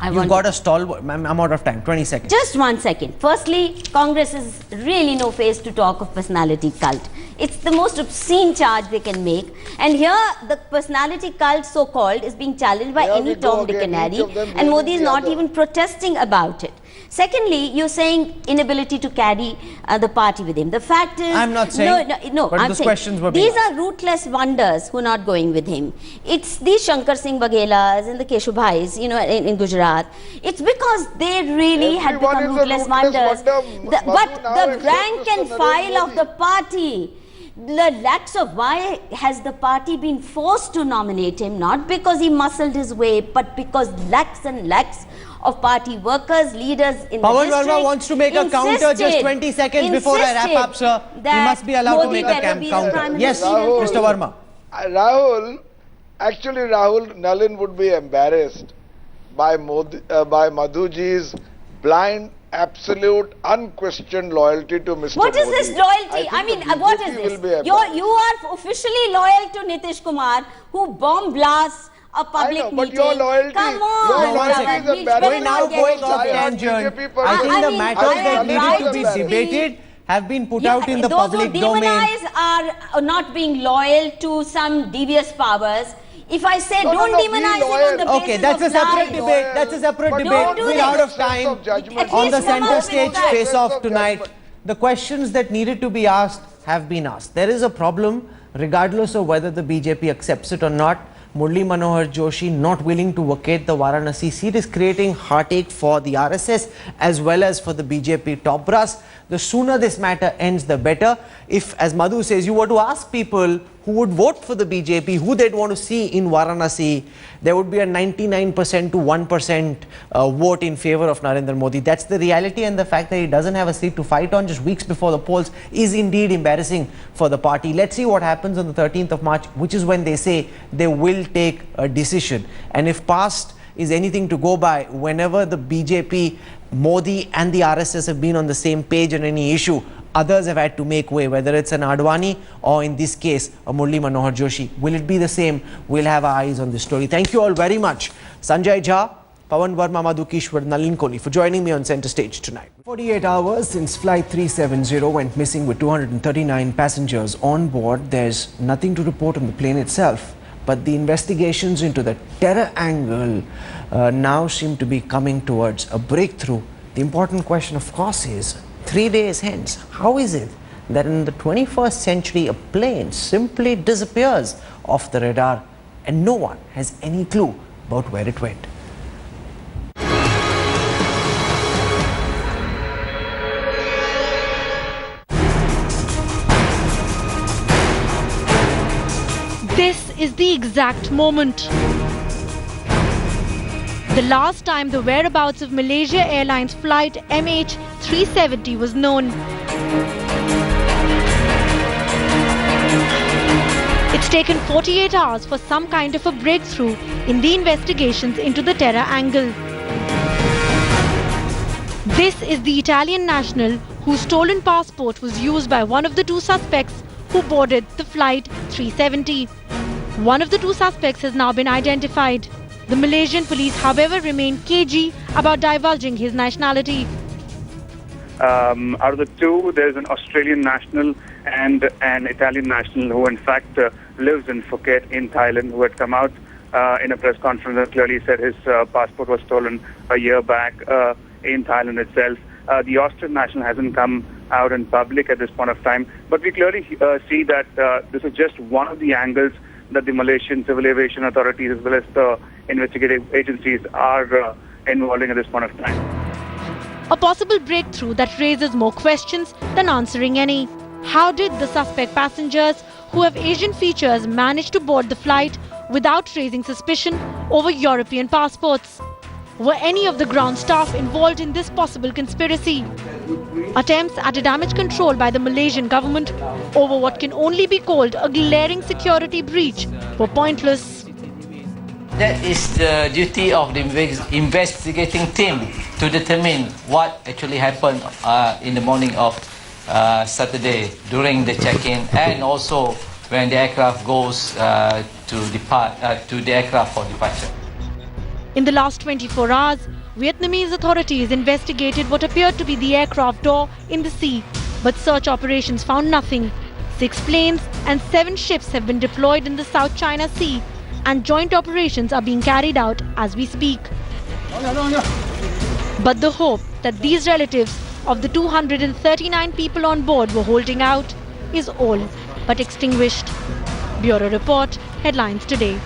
You've got a stall. I'm out of time. 20 seconds. Just 1 second. Firstly, Congress is really no face to talk of personality cult. It's the most obscene charge they can make. And here, the personality cult, so-called, is being challenged by any Tom, Dick and Harry. And Modi is not even protesting about it. Secondly, you're saying inability to carry the party with him. The fact is... I'm not saying... No, but I'm those saying questions were these are rootless wonders who are not going with him. It's these Shankar Singh Baghelas and the Keshubhais, you know, in Gujarat. It's because they really had become rootless wonders. But the rank and file of the party... The lacks of why has the party been forced to nominate him, not because he muscled his way, but because lakhs and lakhs of party workers, leaders in the Pawan district Verma wants to make a counter. Just 20 seconds before I wrap up, sir. He must be allowed to make a counter. Yes, Mr. Verma. Rahul, Nalin would be embarrassed by Madhuji's blind, absolute, unquestioned loyalty to Mr. What is Modi. this loyalty? I mean, what is this? You are officially loyal to Nitish Kumar, who bomb blasts a public meeting. But your loyalty, come on, we're now going off tangent. I think the matters that needed to be debated have been put out in the public domain. Those who demonize are not being loyal to some devious powers. If I say don't demonize him on the basis okay, that's a separate debate. That's a separate debate. We're out of time. On the center stage face-off tonight, the questions that needed to be asked have been asked. There is a problem, regardless of whether the BJP accepts it or not. Murli Manohar Joshi not willing to vacate the Varanasi seat is creating heartache for the RSS as well as for the BJP top brass. The sooner this matter ends, the better. If, as Madhu says, you were to ask people who would vote for the BJP, who they'd want to see in Varanasi, there would be a 99% to 1% vote in favor of Narendra Modi. That's the reality, and the fact that he doesn't have a seat to fight on just weeks before the polls is indeed embarrassing for the party. Let's see what happens on the 13th of March, which is when they say they will take a decision. And if past is anything to go by, whenever the BJP, Modi and the RSS have been on the same page on any issue, others have had to make way, whether it's an Advani or in this case a Murli Manohar Joshi. Will it be the same? We'll have our eyes on this story. Thank you all very much. Sanjay Jha, Pawan Verma, Madhu Kishwar, Nalin Kohli for joining me on Center Stage tonight. 48 hours since Flight 370 went missing with 239 passengers on board. There's nothing to report on the plane itself, but the investigations into the terror angle now seem to be coming towards a breakthrough. The important question, of course, is 3 days hence, how is it that in the 21st century a plane simply disappears off the radar and no one has any clue about where it went? This is the exact moment. The last time the whereabouts of Malaysia Airlines flight MH370 was known. It's taken 48 hours for some kind of a breakthrough in the investigations into the terror angle. This is the Italian national whose stolen passport was used by one of the two suspects who boarded the flight 370. One of the two suspects has now been identified. The Malaysian police, however, remain cagey about divulging his nationality. Out of the two, there's an Australian national and an Italian national who in fact lives in Phuket in Thailand, who had come out in a press conference and clearly said his passport was stolen a year back in Thailand itself. The Austrian national hasn't come out in public at this point of time, but we clearly see that this is just one of the angles that the Malaysian Civil Aviation Authorities as well as the investigative agencies are involving at this point of time. A possible breakthrough that raises more questions than answering any. How did the suspect passengers who have Asian features manage to board the flight without raising suspicion over European passports? Were any of the ground staff involved in this possible conspiracy? Attempts at a damage control by the Malaysian government over what can only be called a glaring security breach were pointless. That is the duty of the investigating team to determine what actually happened in the morning of Saturday during the check-in and also when the aircraft goes to the aircraft for departure. In the last 24 hours, Vietnamese authorities investigated what appeared to be the aircraft door in the sea, but search operations found nothing. 6 planes and 7 ships have been deployed in the South China Sea, and joint operations are being carried out as we speak. But the hope that these relatives of the 239 people on board were holding out is all but extinguished. Bureau Report, Headlines Today.